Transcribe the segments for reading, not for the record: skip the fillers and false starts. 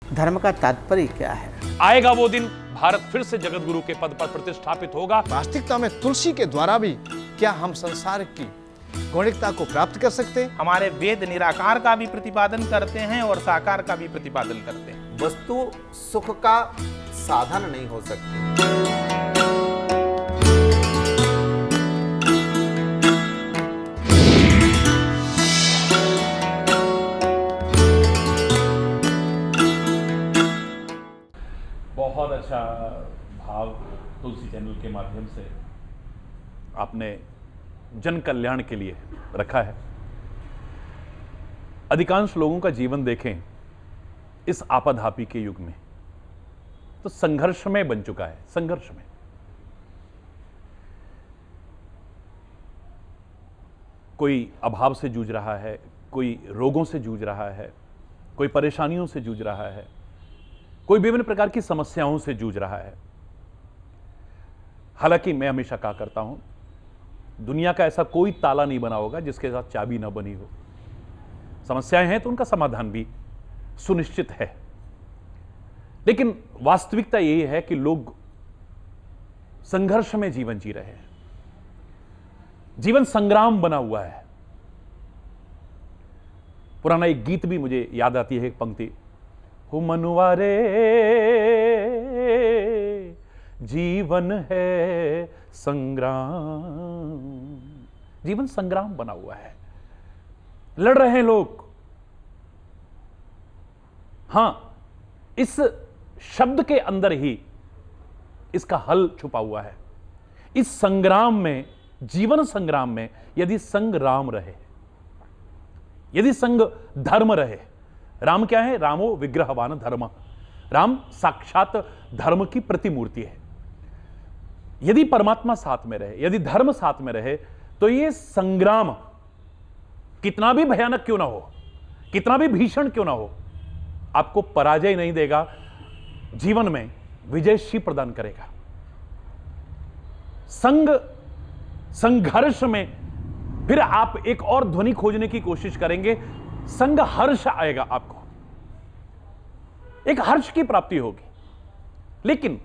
धर्म का तात्पर्य क्या है? आएगा वो दिन, भारत फिर से जगत गुरु के पद पर प्रतिष्ठापित होगा। वास्तविकता में तुलसी के द्वारा भी क्या हम संसार की गौणिकता को प्राप्त कर सकते हैं? हमारे वेद निराकार का भी प्रतिपादन करते हैं और साकार का भी प्रतिपादन करते हैं। वस्तु सुख का साधन नहीं हो सकती। बहुत अच्छा भाव तुलसी चैनल के माध्यम से आपने जन कल्याण के लिए रखा है। अधिकांश लोगों का जीवन देखें इस आपाधापी के युग में तो संघर्षमय बन चुका है। संघर्ष में कोई अभाव से जूझ रहा है, कोई रोगों से जूझ रहा है, कोई परेशानियों से जूझ रहा है, कोई विभिन्न प्रकार की समस्याओं से जूझ रहा है। हालांकि मैं हमेशा कहा करता हूं, दुनिया का ऐसा कोई ताला नहीं बना होगा जिसके साथ चाबी ना बनी हो। समस्याएं हैं तो उनका समाधान भी सुनिश्चित है, लेकिन वास्तविकता यही है कि लोग संघर्ष में जीवन जी रहे हैं। जीवन संग्राम बना हुआ है। पुराना एक गीत भी मुझे याद आती है, एक पंक्ति, हो मनुआ रे जीवन है संग्राम। जीवन संग्राम बना हुआ है, लड़ रहे हैं लोग। हां, इस शब्द के अंदर ही इसका हल छुपा हुआ है। इस संग्राम में, जीवन संग्राम में, यदि संग राम रहे, यदि संग धर्म रहे। राम क्या है? रामो विग्रहवान धर्म। राम साक्षात धर्म की प्रतिमूर्ति है। यदि परमात्मा साथ में रहे, यदि धर्म साथ में रहे, तो ये संग्राम कितना भी भयानक क्यों ना हो, कितना भी भीषण क्यों ना हो, आपको पराजय नहीं देगा, जीवन में विजयश्री प्रदान करेगा। संघर्ष में फिर आप एक और ध्वनि खोजने की कोशिश करेंगे, संग हर्ष आएगा, आपको एक हर्ष की प्राप्ति होगी। लेकिन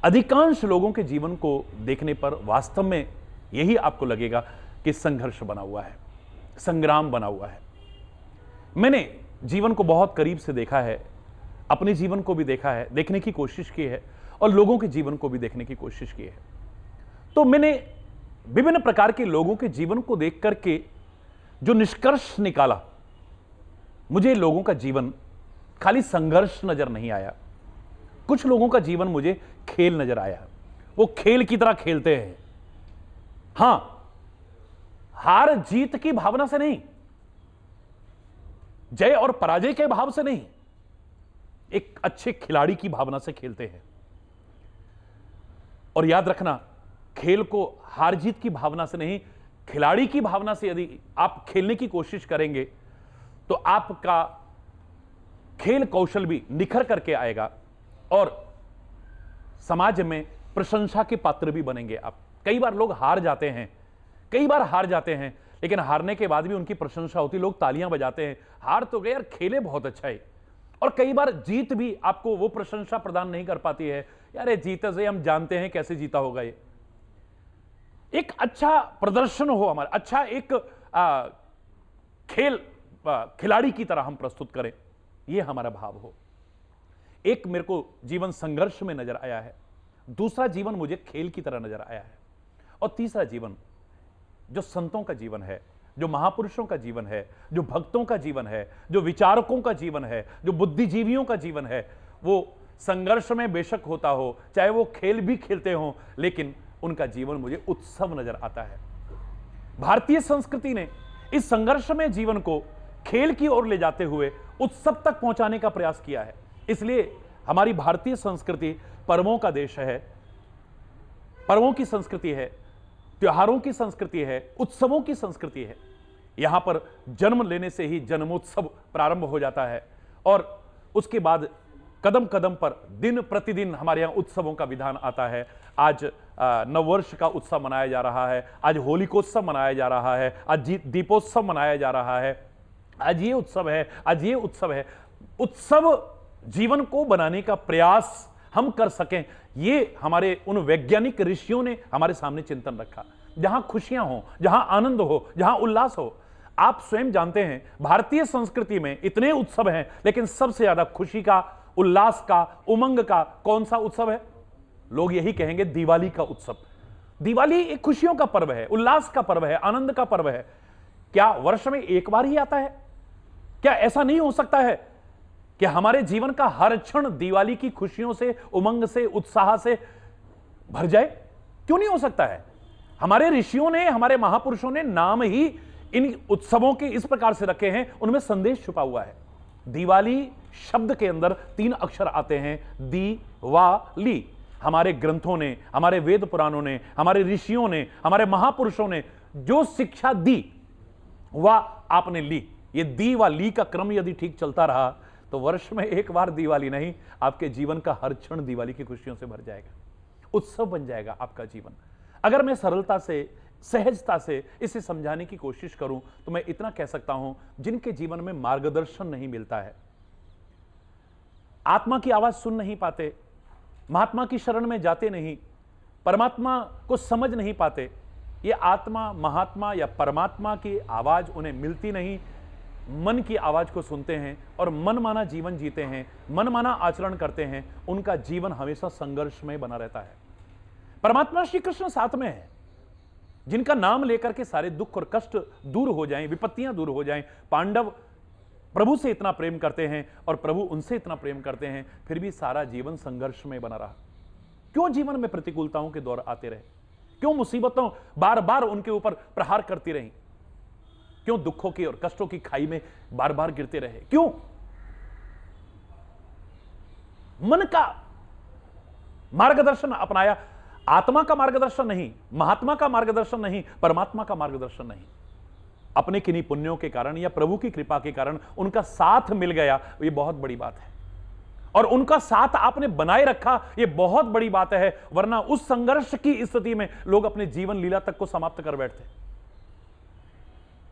अधिकांश लोगों के जीवन को देखने पर वास्तव में यही आपको लगेगा कि संघर्ष बना हुआ है, संग्राम बना हुआ है। मैंने जीवन को बहुत करीब से देखा है, अपने जीवन को भी देखा है, देखने की कोशिश की है, और लोगों के जीवन को भी देखने की कोशिश की है। तो मैंने विभिन्न प्रकार के लोगों के जीवन को देख करके जो निष्कर्ष निकाला, मुझे लोगों का जीवन खाली संघर्ष नजर नहीं आया। कुछ लोगों का जीवन मुझे खेल नजर आया। वो खेल की तरह खेलते हैं। हां, हार जीत की भावना से नहीं, जय और पराजय के भाव से नहीं, एक अच्छे खिलाड़ी की भावना से खेलते हैं। और याद रखना, खेल को हार जीत की भावना से नहीं, खिलाड़ी की भावना से यदि आप खेलने की कोशिश करेंगे तो आपका खेल कौशल भी निखर करके आएगा और समाज में प्रशंसा के पात्र भी बनेंगे आप। कई बार लोग हार जाते हैं, कई बार हार जाते हैं, लेकिन हारने के बाद भी उनकी प्रशंसा होती, लोग तालियां बजाते हैं, हार तो गए यार, खेले बहुत अच्छा है। और कई बार जीत भी आपको वो प्रशंसा प्रदान नहीं कर पाती है, यार ये जीता से हम जानते हैं कैसे जीता होगा। ये एक अच्छा प्रदर्शन हो हमारा, अच्छा एक खिलाड़ी की तरह हम प्रस्तुत करें, यह हमारा भाव हो। एक मेरे को जीवन संघर्ष में नजर आया है, दूसरा जीवन मुझे खेल की तरह नजर आया है, और तीसरा जीवन जो संतों का जीवन है, जो महापुरुषों का जीवन है, जो भक्तों का जीवन है, जो विचारकों का जीवन है, जो बुद्धिजीवियों का जीवन है, वो संघर्ष में बेशक होता हो, चाहे वो खेल भी खेलते हो, लेकिन उनका जीवन मुझे उत्सव नजर आता है। भारतीय संस्कृति ने इस संघर्ष में जीवन को खेल की ओर ले जाते हुए उत्सव तक पहुंचाने का प्रयास किया है। इसलिए हमारी भारतीय संस्कृति पर्वों का देश है, पर्वों की संस्कृति है, त्योहारों की संस्कृति है, उत्सवों की संस्कृति है। यहां पर जन्म लेने से ही जन्मोत्सव प्रारंभ हो जाता है और उसके बाद कदम कदम पर दिन प्रतिदिन हमारे यहां उत्सवों का विधान आता है। आज नववर्ष का उत्सव मनाया जा रहा है, आज होलिकोत्सव मनाया जा रहा है, आज दीपोत्सव मनाया जा रहा है, आज ये उत्सव है, आज ये उत्सव है। उत्सव जीवन को बनाने का प्रयास हम कर सकें, ये हमारे उन वैज्ञानिक ऋषियों ने हमारे सामने चिंतन रखा। जहां खुशियां हो, जहां आनंद हो, जहां उल्लास हो। आप स्वयं जानते हैं भारतीय संस्कृति में इतने उत्सव हैं, लेकिन सबसे ज्यादा खुशी का, उल्लास का, उमंग का कौन सा उत्सव है? लोग यही कहेंगे दिवाली का उत्सव। दिवाली एक खुशियों का पर्व है, उल्लास का पर्व है, आनंद का पर्व है। क्या वर्ष में एक बार ही आता है? क्या ऐसा नहीं हो सकता है कि हमारे जीवन का हर क्षण दिवाली की खुशियों से, उमंग से, उत्साह से भर जाए? क्यों नहीं हो सकता है? हमारे ऋषियों ने, हमारे महापुरुषों ने नाम ही इन उत्सवों के इस प्रकार से रखे हैं, उनमें संदेश छुपा हुआ है। दिवाली शब्द के अंदर 3 अक्षर आते हैं, दी वा ली। हमारे ग्रंथों ने, हमारे वेद पुराणों ने, हमारे ऋषियों ने, हमारे महापुरुषों ने जो शिक्षा दी वह आपने ली। ये दी व ली का क्रम यदि ठीक चलता रहा तो वर्ष में एक बार दिवाली नहीं, आपके जीवन का हर क्षण दिवाली की खुशियों से भर जाएगा, उत्सव बन जाएगा आपका जीवन। अगर मैं सरलता से, सहजता से इसे समझाने की कोशिश करूं तो मैं इतना कह सकता हूं, जिनके जीवन में मार्गदर्शन नहीं मिलता है, आत्मा की आवाज सुन नहीं पाते, महात्मा की शरण में जाते नहीं, परमात्मा को समझ नहीं पाते, ये आत्मा, महात्मा या परमात्मा की आवाज उन्हें मिलती नहीं, मन की आवाज को सुनते हैं और मनमाना जीवन जीते हैं, मनमाना आचरण करते हैं, उनका जीवन हमेशा संघर्ष में बना रहता है। परमात्मा श्री कृष्ण साथ में है, जिनका नाम लेकर के सारे दुख और कष्ट दूर हो जाएं, विपत्तियां दूर हो जाएं। पांडव प्रभु से इतना प्रेम करते हैं और प्रभु उनसे इतना प्रेम करते हैं, फिर भी सारा जीवन संघर्ष में बना रहा। क्यों जीवन में प्रतिकूलताओं के दौर आते रहे? क्यों मुसीबतों बार बार उनके ऊपर प्रहार करती रही? क्यों दुखों की और कष्टों की खाई में बार बार गिरते रहे? क्यों? मन का मार्गदर्शन अपनाया, आत्मा का मार्गदर्शन नहीं, महात्मा का मार्गदर्शन नहीं, परमात्मा का मार्गदर्शन नहीं। अपने किन्हीं पुण्यों के कारण या प्रभु की कृपा के कारण उनका साथ मिल गया, ये बहुत बड़ी बात है। और उनका साथ आपने बनाए रखा, ये बहुत बड़ी बात है। वरना उस संघर्ष की स्थिति में लोग अपने जीवन लीला तक को समाप्त कर बैठते।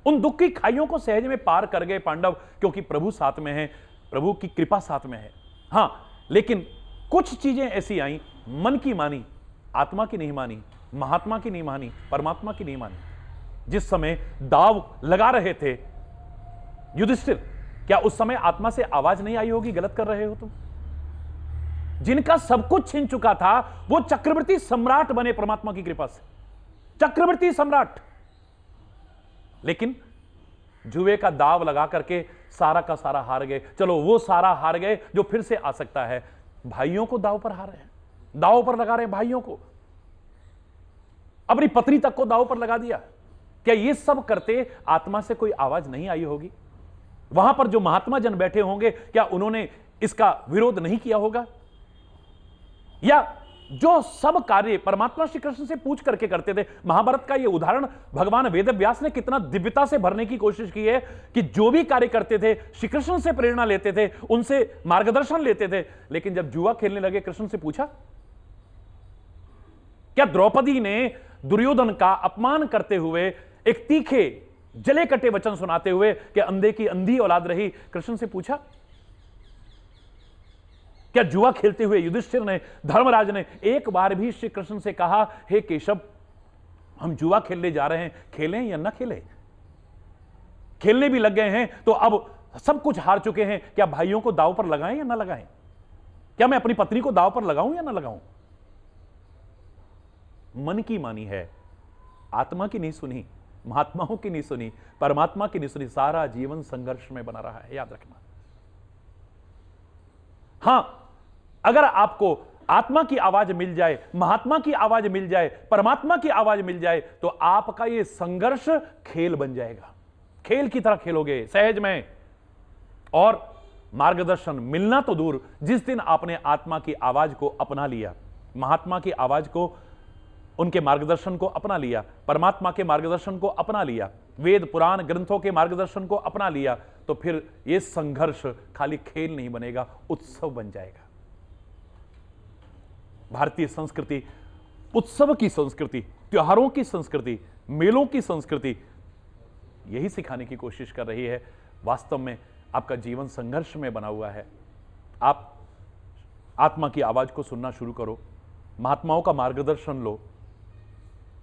उन दुख की खाइयों को सहज में पार कर गए पांडव, क्योंकि प्रभु साथ में है, प्रभु की कृपा साथ में है। हां, लेकिन कुछ चीजें ऐसी आई, मन की मानी, आत्मा की नहीं मानी, महात्मा की नहीं मानी, परमात्मा की नहीं मानी। जिस समय दाव लगा रहे थे युधिष्ठिर, क्या उस समय आत्मा से आवाज नहीं आई होगी, गलत कर रहे हो तुम? जिनका सब कुछ छिन चुका था वो चक्रवर्ती सम्राट बने परमात्मा की कृपा से, चक्रवर्ती सम्राट। लेकिन जुए का दाव लगा करके सारा का सारा हार गए। चलो वो सारा हार गए जो फिर से आ सकता है। भाइयों को दाव पर हार रहे हैं, दाव पर लगा रहे हैं भाइयों को, अपनी पत्नी तक को दाव पर लगा दिया। क्या ये सब करते आत्मा से कोई आवाज नहीं आई होगी? वहां पर जो महात्मा जन बैठे होंगे, क्या उन्होंने इसका विरोध नहीं किया होगा? या जो सब कार्य परमात्मा श्री कृष्ण से पूछ करके करते थे, महाभारत का यह उदाहरण भगवान वेद व्यास ने कितना दिव्यता से भरने की कोशिश की है कि जो भी कार्य करते थे श्री कृष्ण से प्रेरणा लेते थे, उनसे मार्गदर्शन लेते थे। लेकिन जब जुआ खेलने लगे, कृष्ण से पूछा? क्या द्रौपदी ने दुर्योधन का अपमान करते हुए, एक तीखे जले कटे वचन सुनाते हुए कि अंधे की अंधी औलाद रही, कृष्ण से पूछा? क्या जुआ खेलते हुए युधिष्ठिर ने, धर्मराज ने एक बार भी श्री कृष्ण से कहा, हे केशव, हम जुआ खेलने जा रहे हैं, खेलें या ना खेलें? खेलने भी लग गए हैं तो अब सब कुछ हार चुके हैं, क्या भाइयों को दांव पर लगाएं या ना लगाएं? क्या मैं अपनी पत्नी को दांव पर लगाऊं या ना लगाऊं? मन की मानी है, आत्मा की नहीं सुनी, महात्माओं की नहीं सुनी, परमात्मा की नहीं सुनी, सारा जीवन संघर्ष में बना रहा है, याद रखना। हां, अगर आपको आत्मा की आवाज मिल जाए, महात्मा की आवाज मिल जाए, परमात्मा की आवाज मिल जाए, तो आपका यह संघर्ष खेल बन जाएगा। खेल की तरह खेलोगे सहज में। और मार्गदर्शन मिलना तो दूर, जिस दिन आपने आत्मा की आवाज को अपना लिया, महात्मा की आवाज को, उनके मार्गदर्शन को अपना लिया, परमात्मा के मार्गदर्शन को अपना लिया, वेद पुराण ग्रंथों के मार्गदर्शन को अपना लिया, तो फिर यह संघर्ष खाली खेल नहीं बनेगा, उत्सव बन जाएगा। भारतीय संस्कृति उत्सव की संस्कृति, त्योहारों की संस्कृति, मेलों की संस्कृति यही सिखाने की कोशिश कर रही है। वास्तव में आपका जीवन संघर्ष में बना हुआ है। आप आत्मा की आवाज को सुनना शुरू करो, महात्माओं का मार्गदर्शन लो।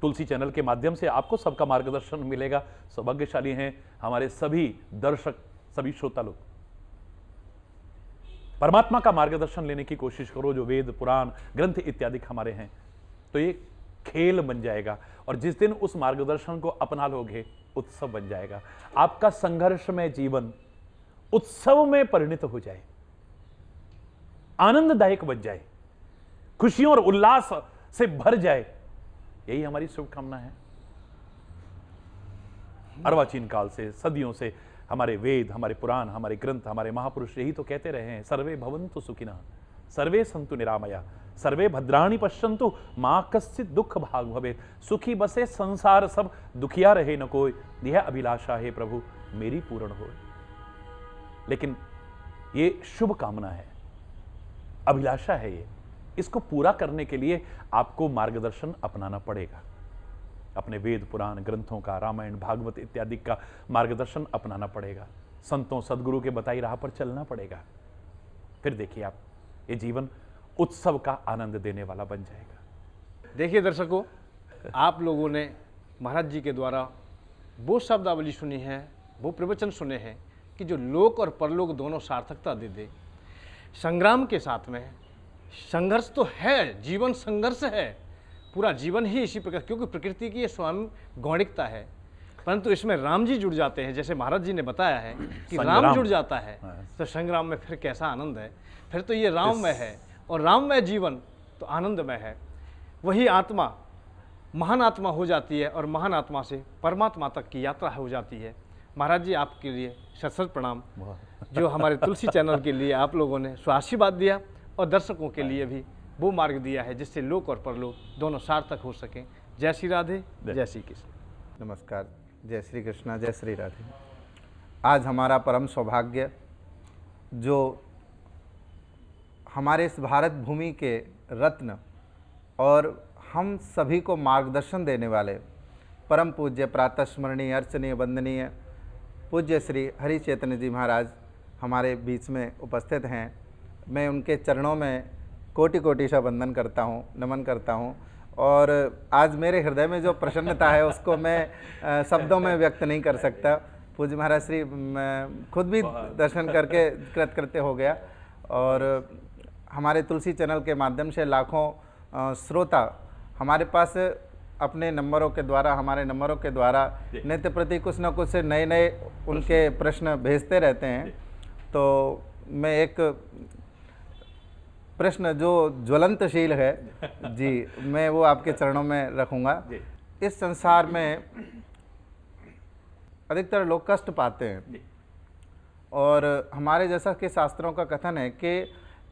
तुलसी चैनल के माध्यम से आपको सबका मार्गदर्शन मिलेगा। सौभाग्यशाली हैं हमारे सभी दर्शक, सभी श्रोता लोग। परमात्मा का मार्गदर्शन लेने की कोशिश करो, जो वेद पुराण ग्रंथ इत्यादि हमारे हैं, तो ये खेल बन जाएगा। और जिस दिन उस मार्गदर्शन को अपना लोगे, उत्सव बन जाएगा। आपका संघर्षमय जीवन उत्सव में परिणत हो जाए, आनंददायक बन जाए, खुशियों और उल्लास से भर जाए, यही हमारी शुभकामना है। अर्वाचीन काल से, सदियों से हमारे वेद, हमारे पुराण, हमारे ग्रंथ, हमारे महापुरुष यही तो कहते रहे हैं, सर्वे भवन्तु सुखिनः, सर्वे सन्तु निरामया, सर्वे भद्राणि पश्यन्तु, मां कश्चित् दुख भाग भवेत्। सुखी बसे संसार सब, दुखिया रहे न कोई, यह अभिलाषा है प्रभु मेरी पूर्ण हो। लेकिन ये शुभ कामना है, अभिलाषा है ये। इसको पूरा करने के लिए आपको मार्गदर्शन अपनाना पड़ेगा। अपने वेद पुराण ग्रंथों का, रामायण भागवत इत्यादि का मार्गदर्शन अपनाना पड़ेगा। संतों सदगुरु के बताई राह पर चलना पड़ेगा। फिर देखिए आप, ये जीवन उत्सव का आनंद देने वाला बन जाएगा। देखिए दर्शकों, आप लोगों ने महाराज जी के द्वारा वो शब्दावली सुनी है, वो प्रवचन सुने हैं कि जो लोक और परलोक दोनों सार्थकता दे दे। संग्राम के साथ में संघर्ष तो है, जीवन संघर्ष है, पूरा जीवन ही इसी प्रकार, क्योंकि प्रकृति की ये स्वयं गौणिकता है। परंतु इसमें राम जी जुड़ जाते हैं, जैसे महाराज जी ने बताया है कि राम जुड़ जाता है तो संग्राम में फिर कैसा आनंद है। फिर तो ये राममय है, और राममय जीवन तो आनंदमय है। वही आत्मा महान आत्मा हो जाती है, और महान आत्मा से परमात्मा तक की यात्रा हो जाती है। महाराज जी आपके लिए शत प्रणाम, जो हमारे तुलसी चैनल के लिए आप लोगों ने स्वाशीर्वाद दिया, और दर्शकों के लिए भी वो मार्ग दिया है जिससे लोक और परलोक दोनों सार्थक हो सकें। जय श्री राधे, जय श्री कृष्ण। नमस्कार, जय श्री कृष्णा, जय श्री राधे। आज हमारा परम सौभाग्य, जो हमारे इस भारत भूमि के रत्न और हम सभी को मार्गदर्शन देने वाले परम पूज्य प्रातः स्मरणीय अर्चनीय वंदनीय पूज्य श्री हरि चैतन्य जी महाराज हमारे बीच में उपस्थित हैं। मैं उनके चरणों में कोटि कोटि सा वंदन करता हूँ, नमन करता हूँ। और आज मेरे हृदय में जो प्रसन्नता है उसको मैं शब्दों में व्यक्त नहीं कर सकता। पूज्य महाराज श्री खुद भी दर्शन करके कृतकृत्य हो गया। और हमारे तुलसी चैनल के माध्यम से लाखों श्रोता हमारे पास अपने नंबरों के द्वारा, हमारे नंबरों के द्वारा नित्य प्रति कुछ न कुछ नए नए उनके प्रश्न भेजते रहते हैं। तो मैं एक प्रश्न जो ज्वलंतशील है जी, मैं वो आपके चरणों में रखूंगा। इस संसार में अधिकतर लोग कष्ट पाते हैं, और हमारे जैसा कि शास्त्रों का कथन है कि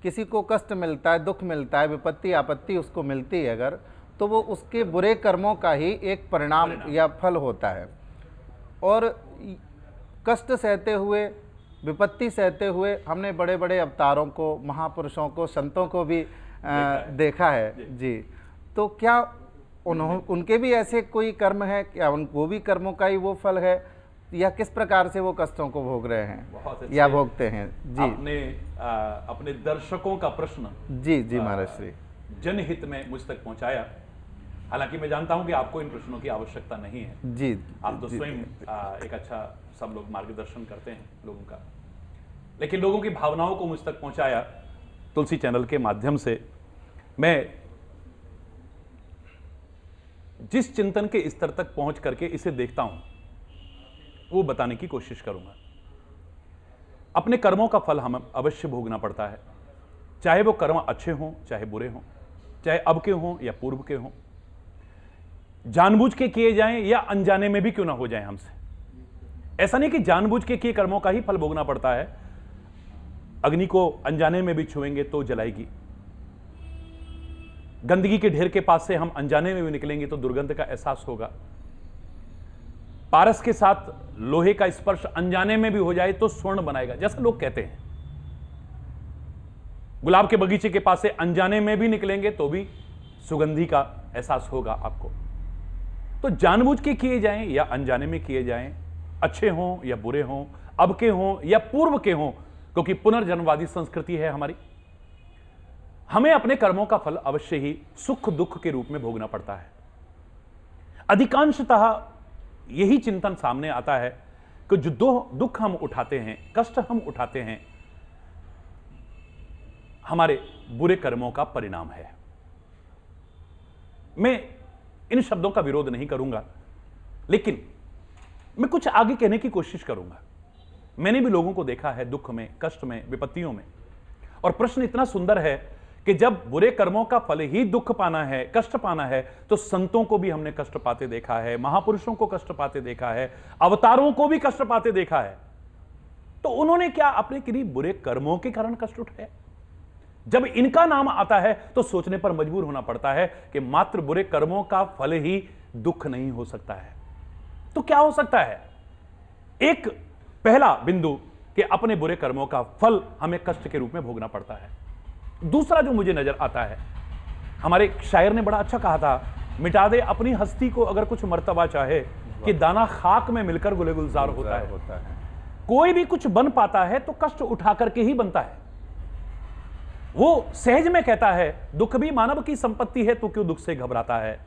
किसी को कष्ट मिलता है, दुख मिलता है, विपत्ति आपत्ति उसको मिलती है अगर, तो वो उसके बुरे कर्मों का ही एक परिणाम या फल होता है। और कष्ट सहते हुए, विपत्ति सहते हुए हमने बड़े बड़े अवतारों को, महापुरुषों को, संतों को भी देखा है जी। तो क्या उनके भी ऐसे कोई कर्म है, क्या वो भी कर्मों का ही वो फल है, या किस प्रकार से वो कष्टों को भोग रहे हैं या भोगते हैं जी? आपने अपने दर्शकों का प्रश्न जी जी महाराज श्री जनहित में मुझ तक पहुंचाया। हालांकि मैं जानता हूं कि आपको इन प्रश्नों की आवश्यकता नहीं है जी, आप तो स्वयं एक अच्छा, सब लोग मार्गदर्शन करते हैं लोगों का, लेकिन लोगों की भावनाओं को मुझ तक पहुंचाया तुलसी चैनल के माध्यम से। मैं जिस चिंतन के स्तर तक पहुंच करके इसे देखता हूं वो बताने की कोशिश करूंगा। अपने कर्मों का फल हमें अवश्य भोगना पड़ता है, चाहे वो कर्म अच्छे हों चाहे बुरे हों, चाहे अब के हों या पूर्व के हों, जानबूझ के किए जाएं या अनजाने में भी क्यों ना हो जाएं हमसे। ऐसा नहीं कि जानबूझ के किए कर्मों का ही फल भोगना पड़ता है। अग्नि को अनजाने में भी छुएंगे तो जलाएगी, गंदगी के ढेर के पास से हम अनजाने में भी निकलेंगे तो दुर्गंध का एहसास होगा। पारस के साथ लोहे का स्पर्श अनजाने में भी हो जाए तो स्वर्ण बनाएगा, जैसा लोग कहते हैं। गुलाब के बगीचे के पास से अनजाने में भी निकलेंगे तो भी सुगंधी का एहसास होगा आपको। तो जानबूझ के किए जाएं या अनजाने में किए जाएं, अच्छे हों या बुरे हों, अब के हों या पूर्व के हों, क्योंकि पुनर्जन्मवादी संस्कृति है हमारी। हमें अपने कर्मों का फल अवश्य ही सुख दुख के रूप में भोगना पड़ता है। अधिकांशतः यही चिंतन सामने आता है कि जो दुख हम उठाते हैं, कष्ट हम उठाते हैं, हमारे बुरे कर्मों का परिणाम है। मैं इन शब्दों का विरोध नहीं करूंगा, लेकिन मैं कुछ आगे कहने की कोशिश करूंगा। मैंने भी लोगों को देखा है दुख में, कष्ट में, विपत्तियों में, और प्रश्न इतना सुंदर है कि जब बुरे कर्मों का फल ही दुख पाना है, कष्ट पाना है, तो संतों को भी हमने कष्ट पाते देखा है, महापुरुषों को कष्ट पाते देखा है, अवतारों को भी कष्ट पाते देखा है। तो उन्होंने क्या अपने किन्हीं बुरे कर्मों के कारण कष्ट उठाया? जब इनका नाम आता है तो सोचने पर मजबूर होना पड़ता है कि मात्र बुरे कर्मों का फल ही दुख नहीं हो सकता है। तो क्या हो सकता है? एक पहला बिंदु कि अपने बुरे कर्मों का फल हमें कष्ट के रूप में भोगना पड़ता है। दूसरा जो मुझे नजर आता है, हमारे एक शायर ने बड़ा अच्छा कहा था, मिटा दे अपनी हस्ती को अगर कुछ मर्तबा चाहे, कि दाना खाक में मिलकर गुले गुलजार होता है। कोई भी कुछ बन पाता है तो कष्ट उठा करके ही बनता है। वो सहज में कहता है, दुख भी मानव की संपत्ति है, तो क्यों दुख से घबराता है?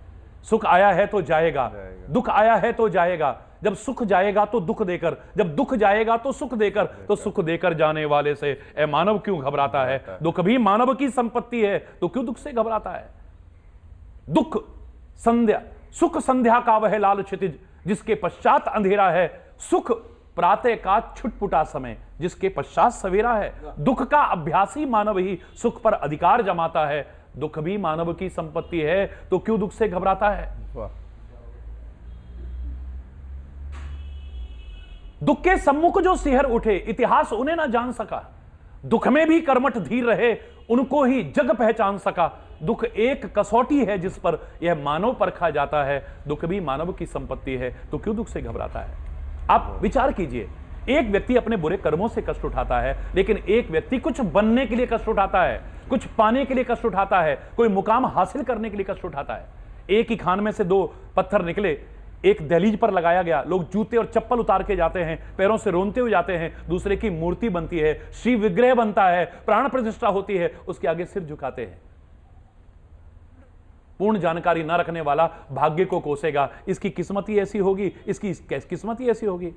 सुख आया है तो जाएगा, दुख आया है तो जाएगा। जब सुख जाएगा तो दुख देकर, जब दुख जाएगा तो सुख देकर, तो सुख देकर जाने वाले से ए मानव क्यों घबराता है? दुख भी मानव की संपत्ति है, तो क्यों दुख से घबराता है? दुख संध्या, सुख संध्या का वह लाल क्षितिज जिसके पश्चात अंधेरा है, सुख प्रातः का छुटपुटा समय जिसके पश्चात सवेरा है। दुख का अभ्यासी मानव ही सुख पर अधिकार जमाता है। दुख भी मानव की संपत्ति है, तो क्यों दुख से घबराता है? दुख के सम्मुख जो सिहर उठे, इतिहास उन्हें ना जान सका। दुख में भी कर्मठ धीर रहे, उनको ही जग पहचान सका। दुख एक कसौटी है जिस पर यह मानव परखा जाता है। दुख भी मानव की संपत्ति है, तो क्यों दुख से घबराता है? आप विचार कीजिए, एक व्यक्ति अपने बुरे कर्मों से कष्ट उठाता है, लेकिन एक व्यक्ति कुछ बनने के लिए कष्ट उठाता है, कुछ पाने के लिए कष्ट उठाता है, कोई मुकाम हासिल करने के लिए कष्ट उठाता है। एक ही खान में से दो पत्थर निकले, एक दहलीज पर लगाया गया, लोग जूते और चप्पल उतार के जाते हैं, पैरों से रोनते हुए जाते हैं। दूसरे की मूर्ति बनती है, श्री विग्रह बनता है, प्राण प्रतिष्ठा होती है, उसके आगे सिर झुकाते हैं। पूर्ण जानकारी न रखने वाला भाग्य को कोसेगा, इसकी किस्मत ही ऐसी होगी, इसकी किस्मत ही ऐसी होगी।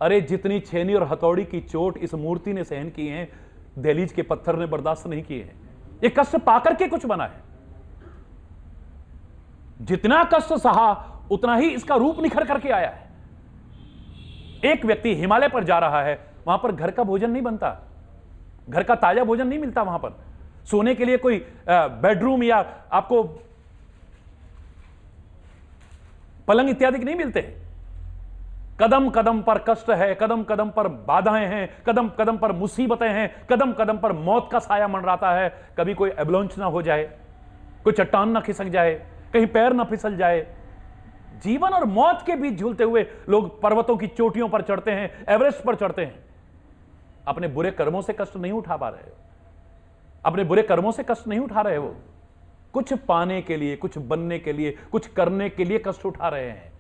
अरे जितनी छेनी और हथौड़ी की चोट इस मूर्ति ने सहन की है, दहलीज के पत्थर ने बर्दाश्त नहीं किए हैं। ये कष्ट पाकर के कुछ बना है। जितना कष्ट सहा उतना ही इसका रूप निखर करके आया है। एक व्यक्ति हिमालय पर जा रहा है, वहां पर घर का भोजन नहीं बनता, घर का ताजा भोजन नहीं मिलता, वहां पर सोने के लिए कोई बेडरूम या आपको पलंग इत्यादि नहीं मिलते। कदम कदम पर कष्ट है, कदम कदम पर बाधाएं हैं, कदम कदम पर मुसीबतें हैं, कदम कदम पर मौत का साया मंडराता है। कभी कोई एवलांच ना हो जाए, कोई चट्टान ना खिसक जाए, कहीं पैर ना फिसल जाए। जीवन और मौत के बीच झूलते हुए लोग पर्वतों की चोटियों पर चढ़ते हैं, एवरेस्ट पर चढ़ते हैं। अपने बुरे कर्मों से कष्ट नहीं उठा पा रहे हो, अपने बुरे कर्मों से कष्ट नहीं उठा रहे हो। कुछ पाने के लिए, कुछ बनने के लिए, कुछ करने के लिए कष्ट उठा रहे हैं।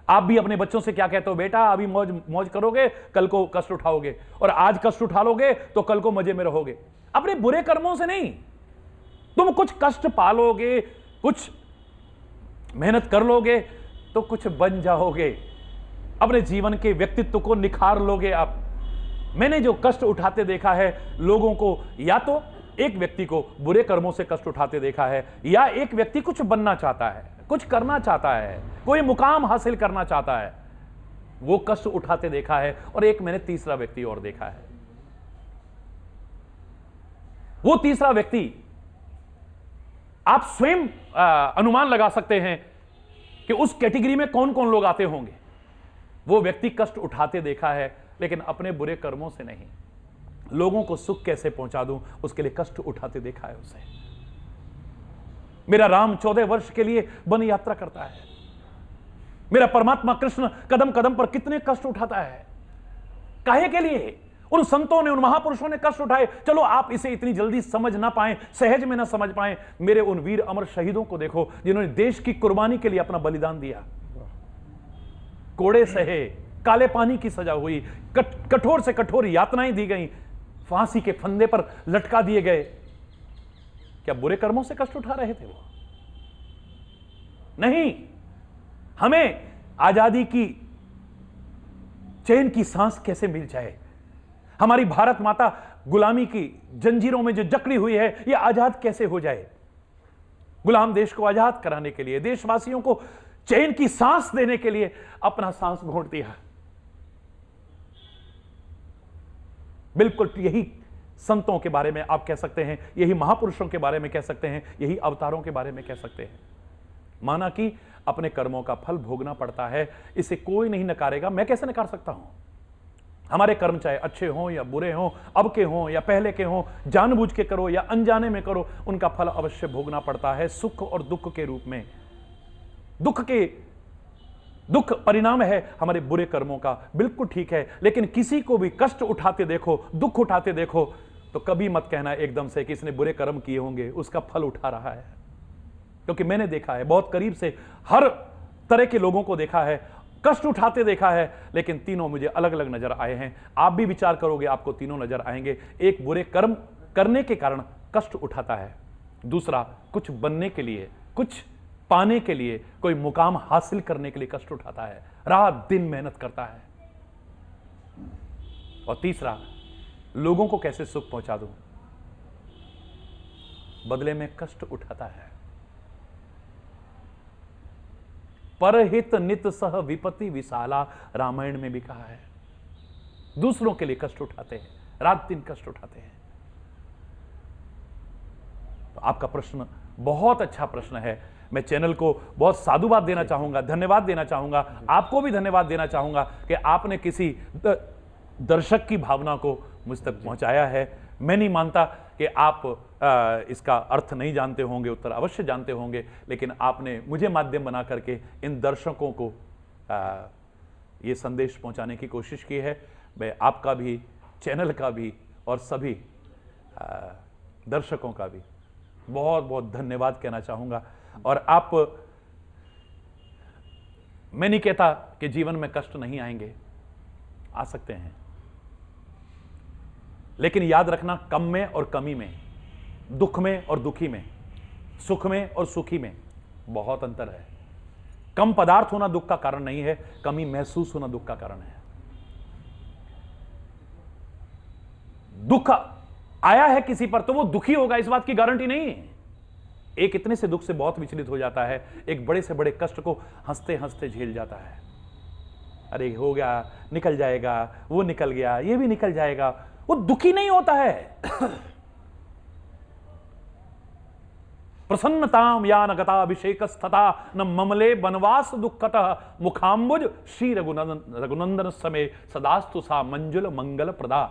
आप भी अपने बच्चों से क्या कहते हो? बेटा अभी मौज मौज करोगे, कल को कष्ट उठाओगे, और आज कष्ट उठा लोगे तो कल को मजे में रहोगे। अपने बुरे कर्मों से नहीं, तुम कुछ कष्ट पालोगे, कुछ मेहनत कर लोगे तो कुछ बन जाओगे, अपने जीवन के व्यक्तित्व को निखार लोगे आप। मैंने जो कष्ट उठाते देखा है लोगों को, या तो एक व्यक्ति को बुरे कर्मों से कष्ट उठाते देखा है, या एक व्यक्ति कुछ बनना चाहता है, कुछ करना चाहता है, कोई मुकाम हासिल करना चाहता है, वो कष्ट उठाते देखा है। और एक मैंने तीसरा व्यक्ति और देखा है। वो तीसरा व्यक्ति आप स्वयं अनुमान लगा सकते हैं कि उस कैटेगरी में कौन कौन लोग आते होंगे। वो व्यक्ति कष्ट उठाते देखा है, लेकिन अपने बुरे कर्मों से नहीं। लोगों को सुख कैसे पहुंचा दूं, उसके लिए कष्ट उठाते देखा है उसे। मेरा राम 14 वर्ष के लिए वन यात्रा करता है, मेरा परमात्मा कृष्ण कदम कदम पर कितने कष्ट उठाता है। काहे के लिए? उन संतों ने, उन महापुरुषों ने कष्ट उठाए। चलो आप इसे इतनी जल्दी समझ ना पाए, सहज में ना समझ पाए, मेरे उन वीर अमर शहीदों को देखो जिन्होंने देश की कुर्बानी के लिए अपना बलिदान दिया। कोड़े सहे, काले पानी की सजा हुई, कठोर से कठोर यातनाएं दी गई, फांसी के फंदे पर लटका दिए गए, क्या बुरे कर्मों से कष्ट उठा रहे थे वो? नहीं। हमें आजादी की चैन की सांस कैसे मिल जाए, हमारी भारत माता गुलामी की जंजीरों में जो जकड़ी हुई है, यह आजाद कैसे हो जाए। गुलाम देश को आजाद कराने के लिए, देशवासियों को चैन की सांस देने के लिए अपना सांस घोंट दिया। बिल्कुल यही संतों के बारे में आप कह सकते हैं, यही महापुरुषों के बारे में कह सकते हैं, यही अवतारों के बारे में कह सकते हैं। माना कि अपने कर्मों का फल भोगना पड़ता है, इसे कोई नहीं नकारेगा। मैं कैसे नकार सकता हूं? हमारे कर्म चाहे अच्छे हों या बुरे हों, अब के हों या पहले के हों, जानबूझ के करो या अनजाने में करो, उनका फल अवश्य भोगना पड़ता है, सुख और दुख के रूप में। दुख परिणाम है हमारे बुरे कर्मों का, बिल्कुल ठीक है। लेकिन किसी को भी कष्ट उठाते देखो, दुख उठाते देखो, तो कभी मत कहना एकदम से कि इसने बुरे कर्म किए होंगे, उसका फल उठा रहा है। क्योंकि मैंने देखा है, बहुत करीब से हर तरह के लोगों को देखा है, कष्ट उठाते देखा है, लेकिन तीनों मुझे अलग अलग नजर आए हैं। आप भी विचार करोगे, आपको तीनों नजर आएंगे। एक बुरे कर्म करने के कारण कष्ट उठाता है, दूसरा कुछ बनने के लिए, कुछ पाने के लिए, कोई मुकाम हासिल करने के लिए कष्ट उठाता है, रात दिन मेहनत करता है, और तीसरा लोगों को कैसे सुख पहुंचा दूं, बदले में कष्ट उठाता है। परहित नित सह विपत्ति विशाला, रामायण में भी कहा है। दूसरों के लिए कष्ट उठाते हैं, रात दिन कष्ट उठाते हैं। तो आपका प्रश्न बहुत अच्छा प्रश्न है। मैं चैनल को बहुत साधुवाद देना चाहूंगा, धन्यवाद देना चाहूंगा, आपको भी धन्यवाद देना चाहूंगा कि आपने किसी दर्शक की भावना को मुझ तक पहुंचाया है। मैं नहीं मानता कि आप इसका अर्थ नहीं जानते होंगे, उत्तर अवश्य जानते होंगे, लेकिन आपने मुझे माध्यम बना करके इन दर्शकों को ये संदेश पहुंचाने की कोशिश की है। मैं आपका भी, चैनल का भी और सभी दर्शकों का भी बहुत बहुत धन्यवाद कहना चाहूंगा। और आप, मैं नहीं कहता कि जीवन में कष्ट नहीं आएंगे, आ सकते हैं, लेकिन याद रखना, कम में और कमी में, दुख में और दुखी में, सुख में और सुखी में बहुत अंतर है। कम पदार्थ होना दुख का कारण नहीं है, कमी महसूस होना दुख का कारण है। दुख आया है किसी पर तो वो दुखी होगा, इस बात की गारंटी नहीं है। एक इतने से दुख से बहुत विचलित हो जाता है, एक बड़े से बड़े कष्ट को हंसते हंसते झेल जाता है। अरे हो गया, निकल जाएगा, वो निकल गया, ये भी निकल जाएगा, वो दुखी नहीं होता है। प्रसन्नताम या न गताभिषेकस्तथा न ममले वनवास दुःखतः मुखाम्बुज श्री रघुनंदन समय सदास्तु सा मंजुल मंगल प्रदा।